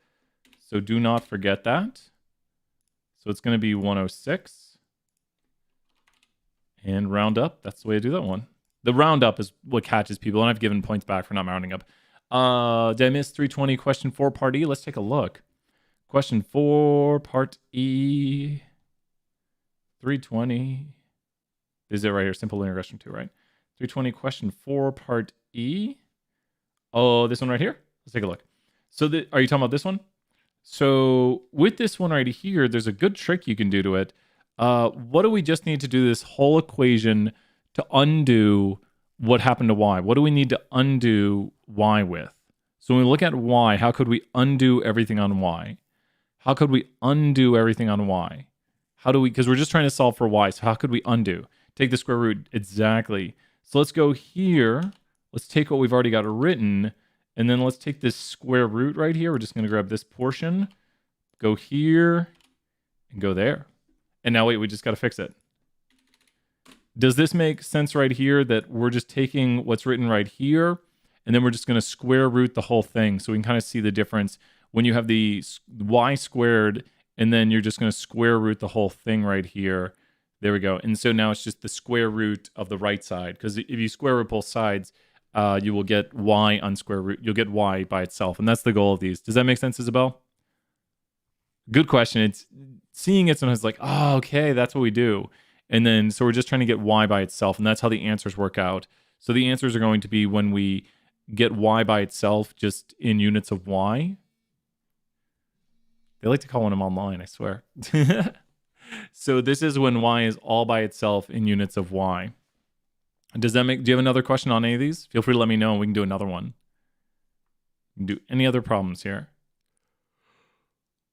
So do not forget that. So it's going to be 106. And round up. That's the way to do that one. The round up is what catches people. And I've given points back for not rounding up. Did I miss 320 question 4 part E? Let's take a look. Question 4 part E. 320. Is it right here? Simple linear regression 2, right? 320 question 4 part E. Oh, this one right here? Let's take a look. So are you talking about this one? So with this one right here, there's a good trick you can do to it. What do we just need to do this whole equation to undo what happened to Y? What do we need to undo Y with? So when we look at Y, how could we undo everything on Y? How could we undo everything on Y? How do we, because we're just trying to solve for Y, so how could we undo? Take the square root, exactly. So let's go here. Let's take what we've already got written, and then let's take this square root right here. We're just going to grab this portion, go here, and go there. And now wait, we just got to fix it. Does this make sense right here that we're just taking what's written right here, and then we're just going to square root the whole thing so we can kind of see the difference when you have the y squared, and then you're just going to square root the whole thing right here. There we go. And so now it's just the square root of the right side, because if you square root both sides, you will get y on square root. You'll get y by itself, and that's the goal of these. Does that make sense, Isabel? Good question. It's seeing it sometimes like, oh, okay, that's what we do. And then, so we're just trying to get y by itself, and that's how the answers work out. So the answers are going to be when we get y by itself just in units of y. They like to call them online, I swear. So this is when y is all by itself in units of y. Does that make, do you have another question on any of these? Feel free to let me know and we can do another one. We can do any other problems here.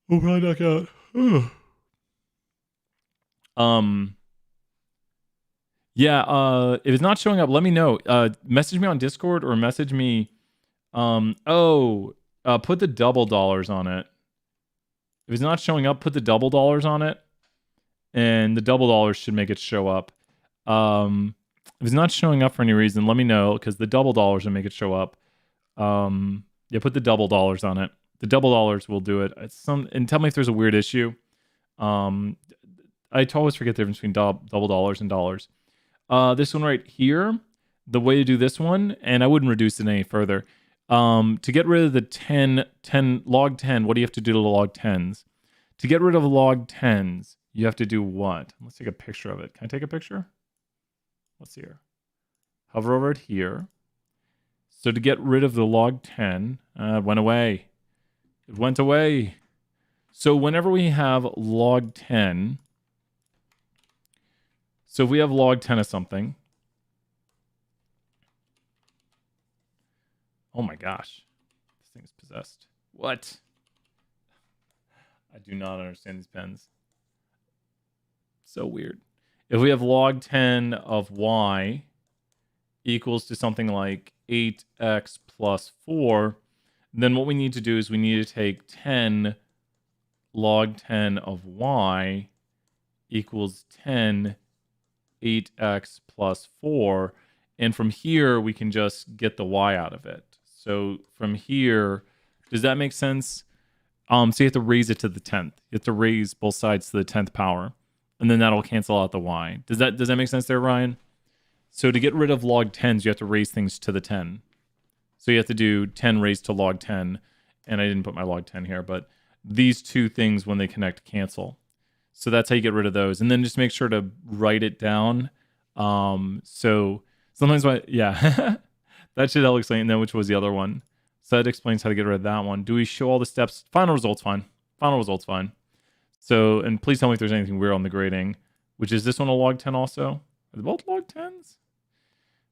We'll probably knock out. Yeah, if it's not showing up, let me know. Message me on Discord or message me. Put the double dollars on it. If it's not showing up, put the double dollars on it. And the double dollars should make it show up. If it's not showing up for any reason, let me know, because the double dollars will make it show up. Yeah, put the double dollars on it. The double dollars will do it. And tell me if there's a weird issue. I always forget the difference between double dollars and dollars. This one right here, the way to do this one, and I wouldn't reduce it any further. To get rid of the log 10, what do you have to do to log 10s? To get rid of log 10s, you have to do what? Let's take a picture of it. Can I take a picture? Let's see here. Hover over it here. So to get rid of the log 10, it went away. It went away. So whenever we have log 10, so if we have log 10 of something, oh my gosh, this thing's possessed. What? I do not understand these pens. So weird. If we have log 10 of y equals to something like 8x plus 4, then what we need to do is we need to take 10 log 10 of y equals 10 8x plus 4. And from here, we can just get the y out of it. So from here, does that make sense? So you have to raise it to the 10th. You have to raise both sides to the 10th power. And then that'll cancel out the y. Does that make sense there, Ryan? So to get rid of log 10s, you have to raise things to the 10. So you have to do 10 raised to log 10. And I didn't put my log 10 here, but these two things, when they connect, cancel. So that's how you get rid of those. And then just make sure to write it down. So sometimes, yeah, that should help explain. And then which was the other one? So that explains how to get rid of that one. Do we show all the steps? Final results, fine. Final results, fine. So, and please tell me if there's anything weird on the grading, which is this one a log 10 also? Are they both log 10s?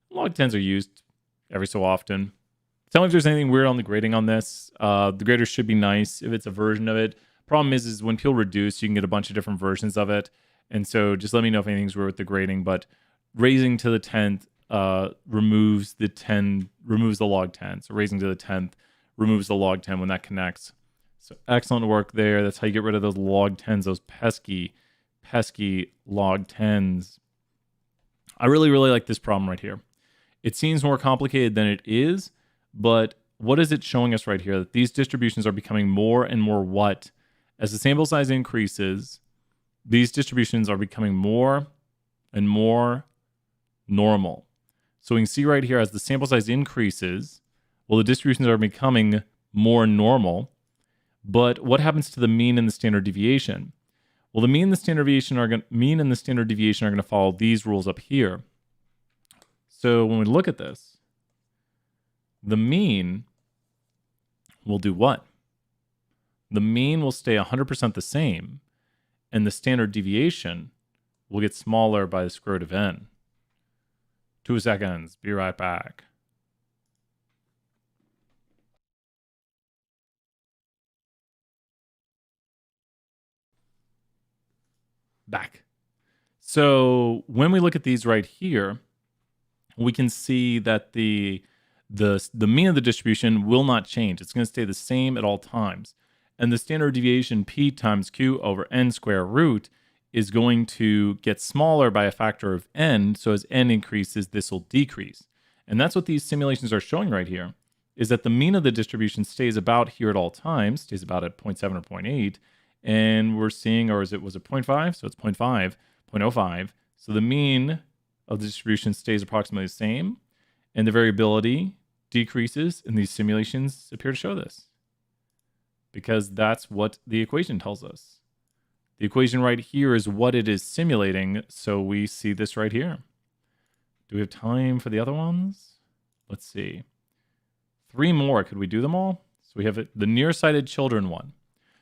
Log 10s are used every so often. Tell me if there's anything weird on the grading on this. The grader should be nice if it's a version of it. Problem is when people reduce, you can get a bunch of different versions of it. And so just let me know if anything's weird with the grading. But raising to the 10th removes the log 10. So raising to the 10th removes the log 10 when that connects. So excellent work there. That's how you get rid of those log 10s, those pesky log 10s. I really, really like this problem right here. It seems more complicated than it is, but what is it showing us right here? That these distributions are becoming more and more what? As the sample size increases, these distributions are becoming more and more normal. So we can see right here, as the sample size increases, well, the distributions are becoming more normal. But what happens to the mean and the standard deviation? Well, the mean and the standard deviation are going to follow these rules up here. So when we look at this, the mean will do what? The mean will stay 100% the same, and the standard deviation will get smaller by the square root of n. 2 seconds. Be right back. Back. So when we look at these right here, we can see that the mean of the distribution will not change. It's going to stay the same at all times. And the standard deviation p times q over n square root is going to get smaller by a factor of n. So as n increases, this will decrease. And that's what these simulations are showing right here, is that the mean of the distribution stays about here at all times, stays about at 0.7 or 0.8. And we're seeing, or was it 0.5? So it's 0.5, 0.05. So the mean of the distribution stays approximately the same, and the variability decreases, and these simulations appear to show this, because that's what the equation tells us. The equation right here is what it is simulating, so we see this right here. Do we have time for the other ones? Let's see. 3 more. Could we do them all? So we have the nearsighted children one.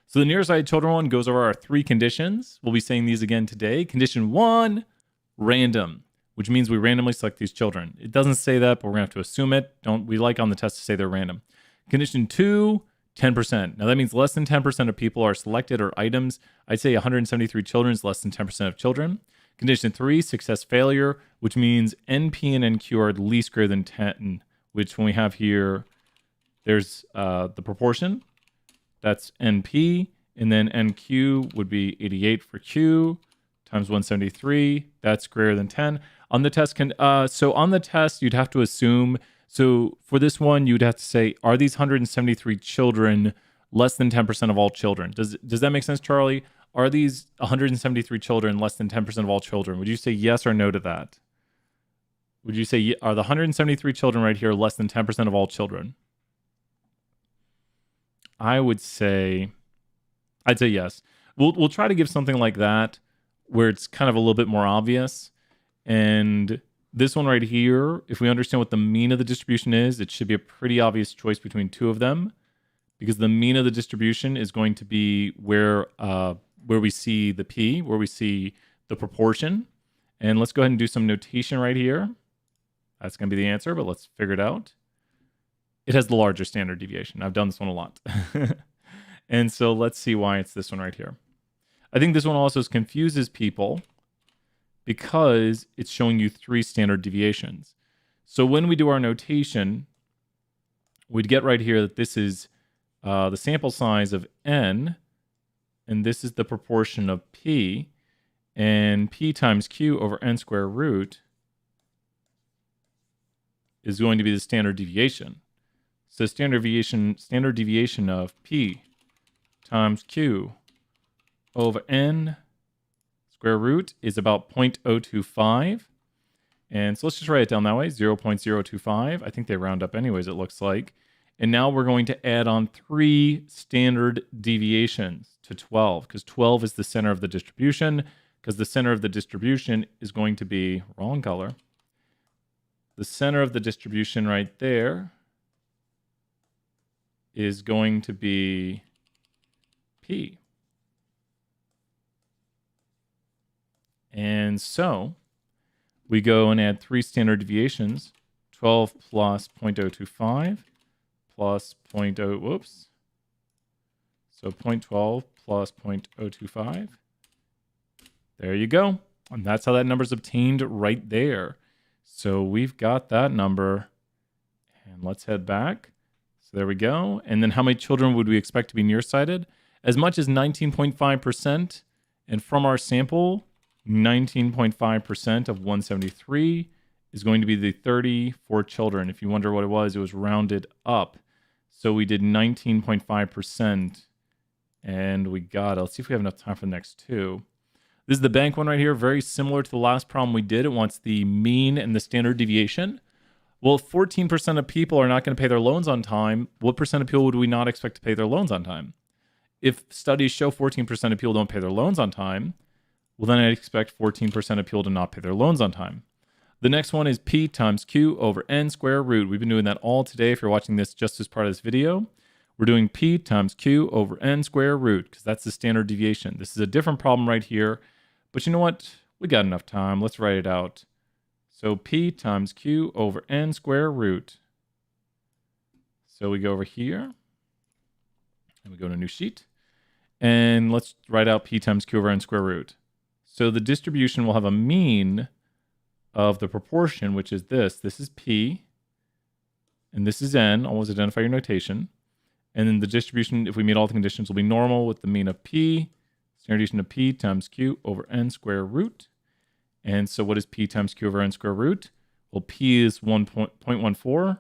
So the nearsighted children one goes over our 3 conditions. We'll be saying these again today. Condition 1, random, which means we randomly select these children. It doesn't say that, but we're going to have to assume it. We like on the test to say they're random. Condition 2, 10%. Now that means less than 10% of people are selected or items. I'd say 173 children is less than 10% of children. Condition 3, success failure, which means NP and NQ are at least greater than 10, which when we have here, there's the proportion. That's NP, and then NQ would be 88 for Q times 173. That's greater than 10. On the test, so on the test, you'd have to assume, so for this one, you'd have to say, are these 173 children less than 10% of all children? Does that make sense, Charlie? Are these 173 children less than 10% of all children? Would you say yes or no to that? Would you say, are the 173 children right here less than 10% of all children? I'd say yes. We'll try to give something like that where it's kind of a little bit more obvious. And this one right here, if we understand what the mean of the distribution is, it should be a pretty obvious choice between 2 of them, because the mean of the distribution is going to be where we see the p, where we see the proportion. And let's go ahead and do some notation right here. That's going to be the answer, but let's figure it out. It has the larger standard deviation. I've done this one a lot. And so let's see why it's this one right here. I think this one also confuses people because it's showing you 3 standard deviations. So when we do our notation, we'd get right here that this is the sample size of n, and this is the proportion of p, and p times q over n square root is going to be the standard deviation. So standard deviation of p times q over n square root is about 0.025. And so let's just write it down that way, 0.025. I think they round up anyways, it looks like. And now we're going to add on 3 standard deviations to 12, because 12 is the center of the distribution, because the center of the distribution is going to be, wrong color, the center of the distribution right there is going to be P. And so we go and add 3 standard deviations, 12 plus 0.025 plus 0.0, whoops. So 0.12 plus 0.025. There you go. And that's how that number is obtained right there. So we've got that number. And let's head back. So there we go. And then how many children would we expect to be nearsighted? As much as 19.5%. And from our sample, 19.5% of 173 is going to be the 34 children. If you wonder what it was rounded up. So we did 19.5%. And we got it. Let's see if we have enough time for the next 2. This is the bank one right here. Very similar to the last problem we did. It wants the mean and the standard deviation. Well, if 14% of people are not going to pay their loans on time, what percent of people would we not expect to pay their loans on time? If studies show 14% of people don't pay their loans on time, well, then I'd expect 14% of people to not pay their loans on time. The next one is P times Q over N square root. We've been doing that all today. If you're watching this just as part of this video, we're doing P times Q over N square root because that's the standard deviation. This is a different problem right here. But you know what? We got enough time. Let's write it out. So P times Q over N square root. So we go over here. And we go to a new sheet. And let's write out P times Q over N square root. So the distribution will have a mean of the proportion, which is this. This is P. And this is N. Always identify your notation. And then the distribution, if we meet all the conditions, will be normal with the mean of P. Standard deviation of P times Q over N square root. And so what is P times Q over N square root? Well, P is 0.14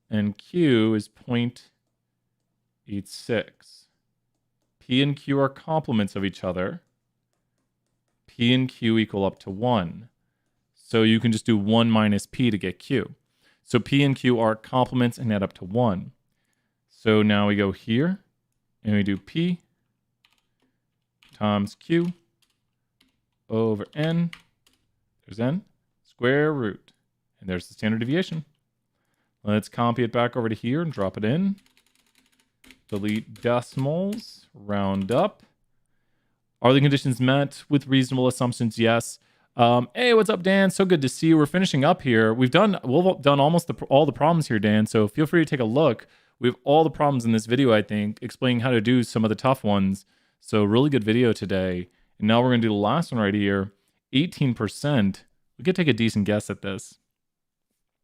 and Q is 0.86. P and Q are complements of each other. P and Q equal up to 1. So you can just do 1 minus P to get Q. So P and Q are complements and add up to 1. So now we go here and we do P times Q over N, there's N, square root. And there's the standard deviation. Let's copy it back over to here and drop it in. Delete decimals, round up. Are the conditions met with reasonable assumptions? Yes. Hey, what's up, Dan? So good to see you. We're finishing up here. We've done almost all the problems here, Dan. So feel free to take a look. We have all the problems in this video, I think, explaining how to do some of the tough ones. So really good video today. And now we're going to do the last one right here. 18%. We could take a decent guess at this.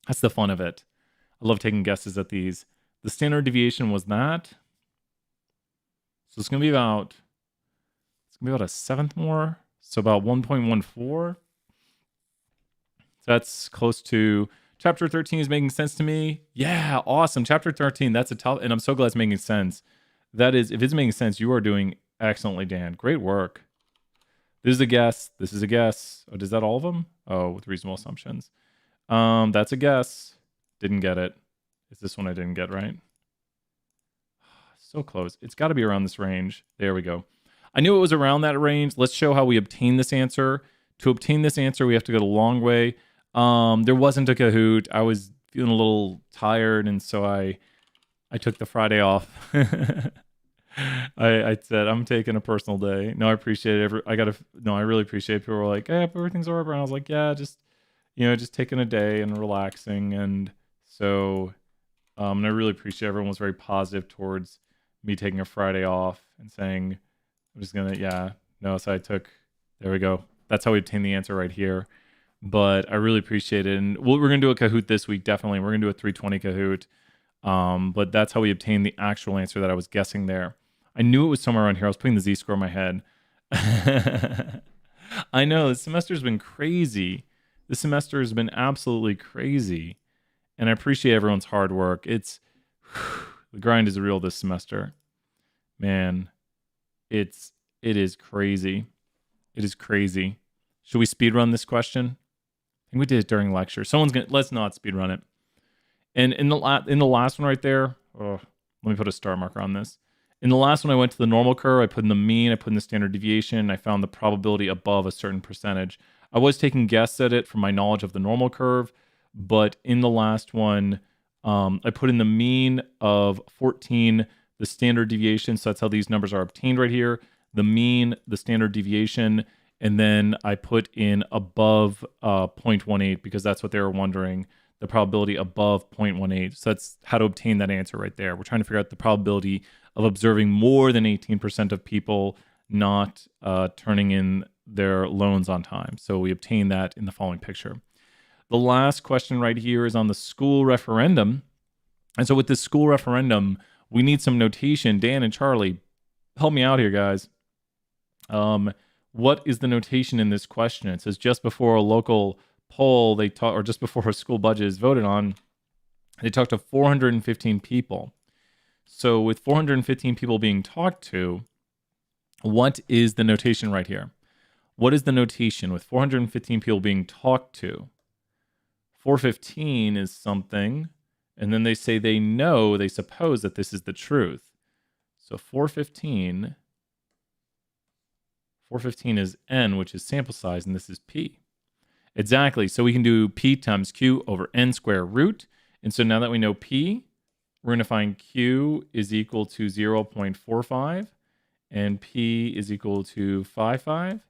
That's the fun of it. I love taking guesses at these. The standard deviation was that. So it's going to be about a seventh more. So about 1.14. That's close to chapter 13 is making sense to me. Yeah, awesome. Chapter 13, that's a tough, and I'm so glad it's making sense. That is, if it's making sense, you are doing excellently, Dan. Great work. This is a guess. This is a guess. Oh, is that all of them? Oh, with reasonable assumptions. That's a guess. Didn't get it. It's this one I didn't get, right? So close. It's got to be around this range. There we go. I knew it was around that range. Let's show how we obtain this answer. To obtain this answer, we have to go the long way. There wasn't a Kahoot. I was feeling a little tired, and so I took the Friday off. I said, I'm taking a personal day. No, I appreciate it. I really appreciate it. People were like, hey, everything's all right. And I was like, yeah, just taking a day and relaxing. And so, and I really appreciate everyone was very positive towards me taking a Friday off and saying, I'm just going to, so I took, there we go. That's how we obtain the answer right here. But I really appreciate it. And we're going to do a Kahoot this week, definitely. We're going to do a 320 Kahoot. But that's how we obtained the actual answer that I was guessing there. I knew it was somewhere around here. I was putting the Z-score in my head. I know, this semester's been crazy. This semester has been absolutely crazy. And I appreciate everyone's hard work. The grind is real this semester. Man, it is crazy. It is crazy. Should we speedrun this question? I think we did it during lecture. Let's not speedrun it. And in the last one right there, let me put a star marker on this. In the last one, I went to the normal curve. I put in the mean. I put in the standard deviation. And I found the probability above a certain percentage. I was taking guesses at it from my knowledge of the normal curve. But in the last one, I put in the mean of 14, the standard deviation. So that's how these numbers are obtained right here. The mean, the standard deviation. And then I put in above 0.18 because that's what they were wondering. The probability above 0.18. So that's how to obtain that answer right there. We're trying to figure out the probability of observing more than 18% of people not turning in their loans on time. So we obtain that in the following picture. The last question right here is on the school referendum. And so with this school referendum, we need some notation. Dan and Charlie, help me out here, guys. What is the notation in this question? It says just before a local poll, or just before a school budget is voted on, they talked to 415 people. So with 415 people being talked to, what is the notation right here? What is the notation with 415 people being talked to? 415 is something, and then they say they suppose that this is the truth. So 415 is n, which is sample size, and this is p. Exactly. So we can do p times q over n square root. And so now that we know p, we're going to find q is equal to 0.45 and p is equal to 55.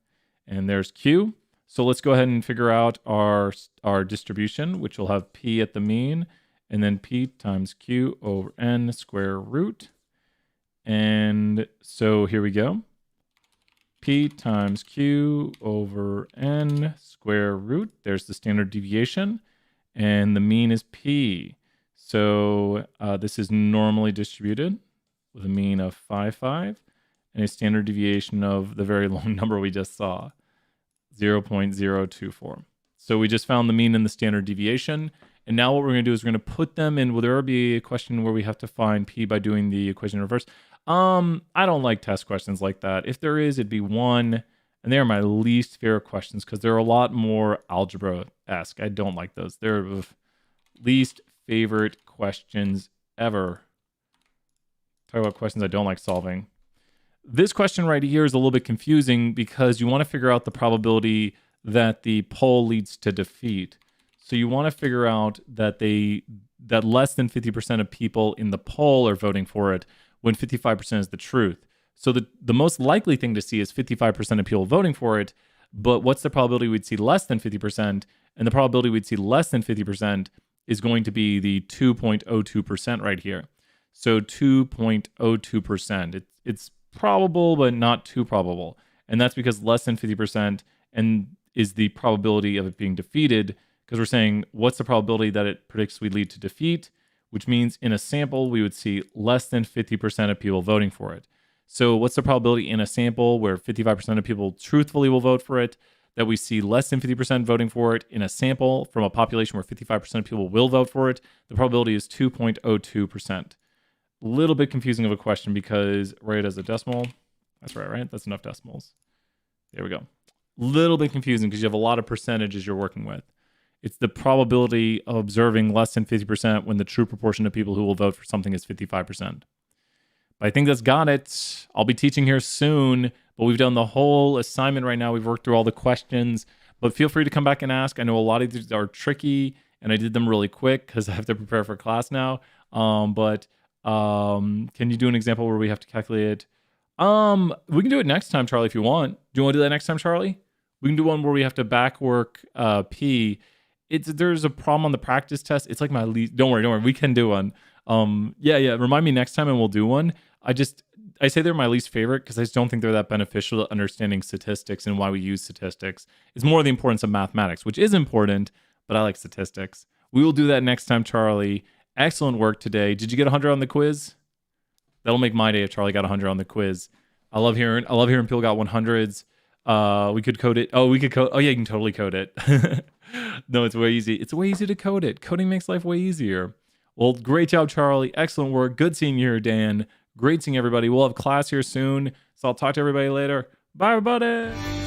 And there's q. So let's go ahead and figure out our distribution, which will have p at the mean and then p times q over n square root. And so here we go. P times q over n square root. There's the standard deviation. And the mean is p. So this is normally distributed with a mean of 5.5 and a standard deviation of the very long number we just saw, 0.024. So we just found the mean and the standard deviation. And now what we're going to do is we're going to put them in. Will there be a question where we have to find p by doing the equation in reverse? I don't like test questions like that. If there is, it'd be 1. And they are my least favorite questions because they're a lot more algebra-esque. I don't like those. They're the least favorite questions ever. Talk about questions I don't like solving. This question right here is a little bit confusing because you want to figure out the probability that the poll leads to defeat. So you want to figure out that less than 50% of people in the poll are voting for it when 55% is the truth. So the most likely thing to see is 55% of people voting for it, but what's the probability we'd see less than 50%? And the probability we'd see less than 50% is going to be the 2.02% right here. So 2.02%. It's probable, but not too probable. And that's because less than 50% and is the probability of it being defeated, because we're saying what's the probability that it predicts we lead to defeat, which means in a sample, we would see less than 50% of people voting for it. So what's the probability in a sample where 55% of people truthfully will vote for it, that we see less than 50% voting for it in a sample from a population where 55% of people will vote for it? The probability is 2.02%. A little bit confusing of a question because right as a decimal, that's right? That's enough decimals. There we go. Little bit confusing because you have a lot of percentages you're working with. It's the probability of observing less than 50% when the true proportion of people who will vote for something is 55%. But I think that's got it. I'll be teaching here soon, but we've done the whole assignment right now. We've worked through all the questions, but feel free to come back and ask. I know a lot of these are tricky, and I did them really quick because I have to prepare for class now. But can you do an example where we have to calculate it? We can do it next time, Charlie, if you want. Do you want to do that next time, Charlie? We can do one where we have to backwork P. There's a problem on the practice test. It's like my least. Don't worry. We can do one. Yeah. Remind me next time and we'll do one. I say they're my least favorite because I just don't think they're that beneficial to understanding statistics and why we use statistics. It's more the importance of mathematics, which is important, but I like statistics. We will do that next time, Charlie. Excellent work today. Did you get 100 on the quiz? That'll make my day if Charlie got 100 on the quiz. I love hearing people got 100s. We could code it. Oh, we could code. Oh yeah, you can totally code it. No, it's way easy. It's way easy to code it. Coding makes life way easier. Well, great job, Charlie. Excellent work. Good seeing you here, Dan. Great seeing everybody. We'll have class here soon. So I'll talk to everybody later. Bye, everybody.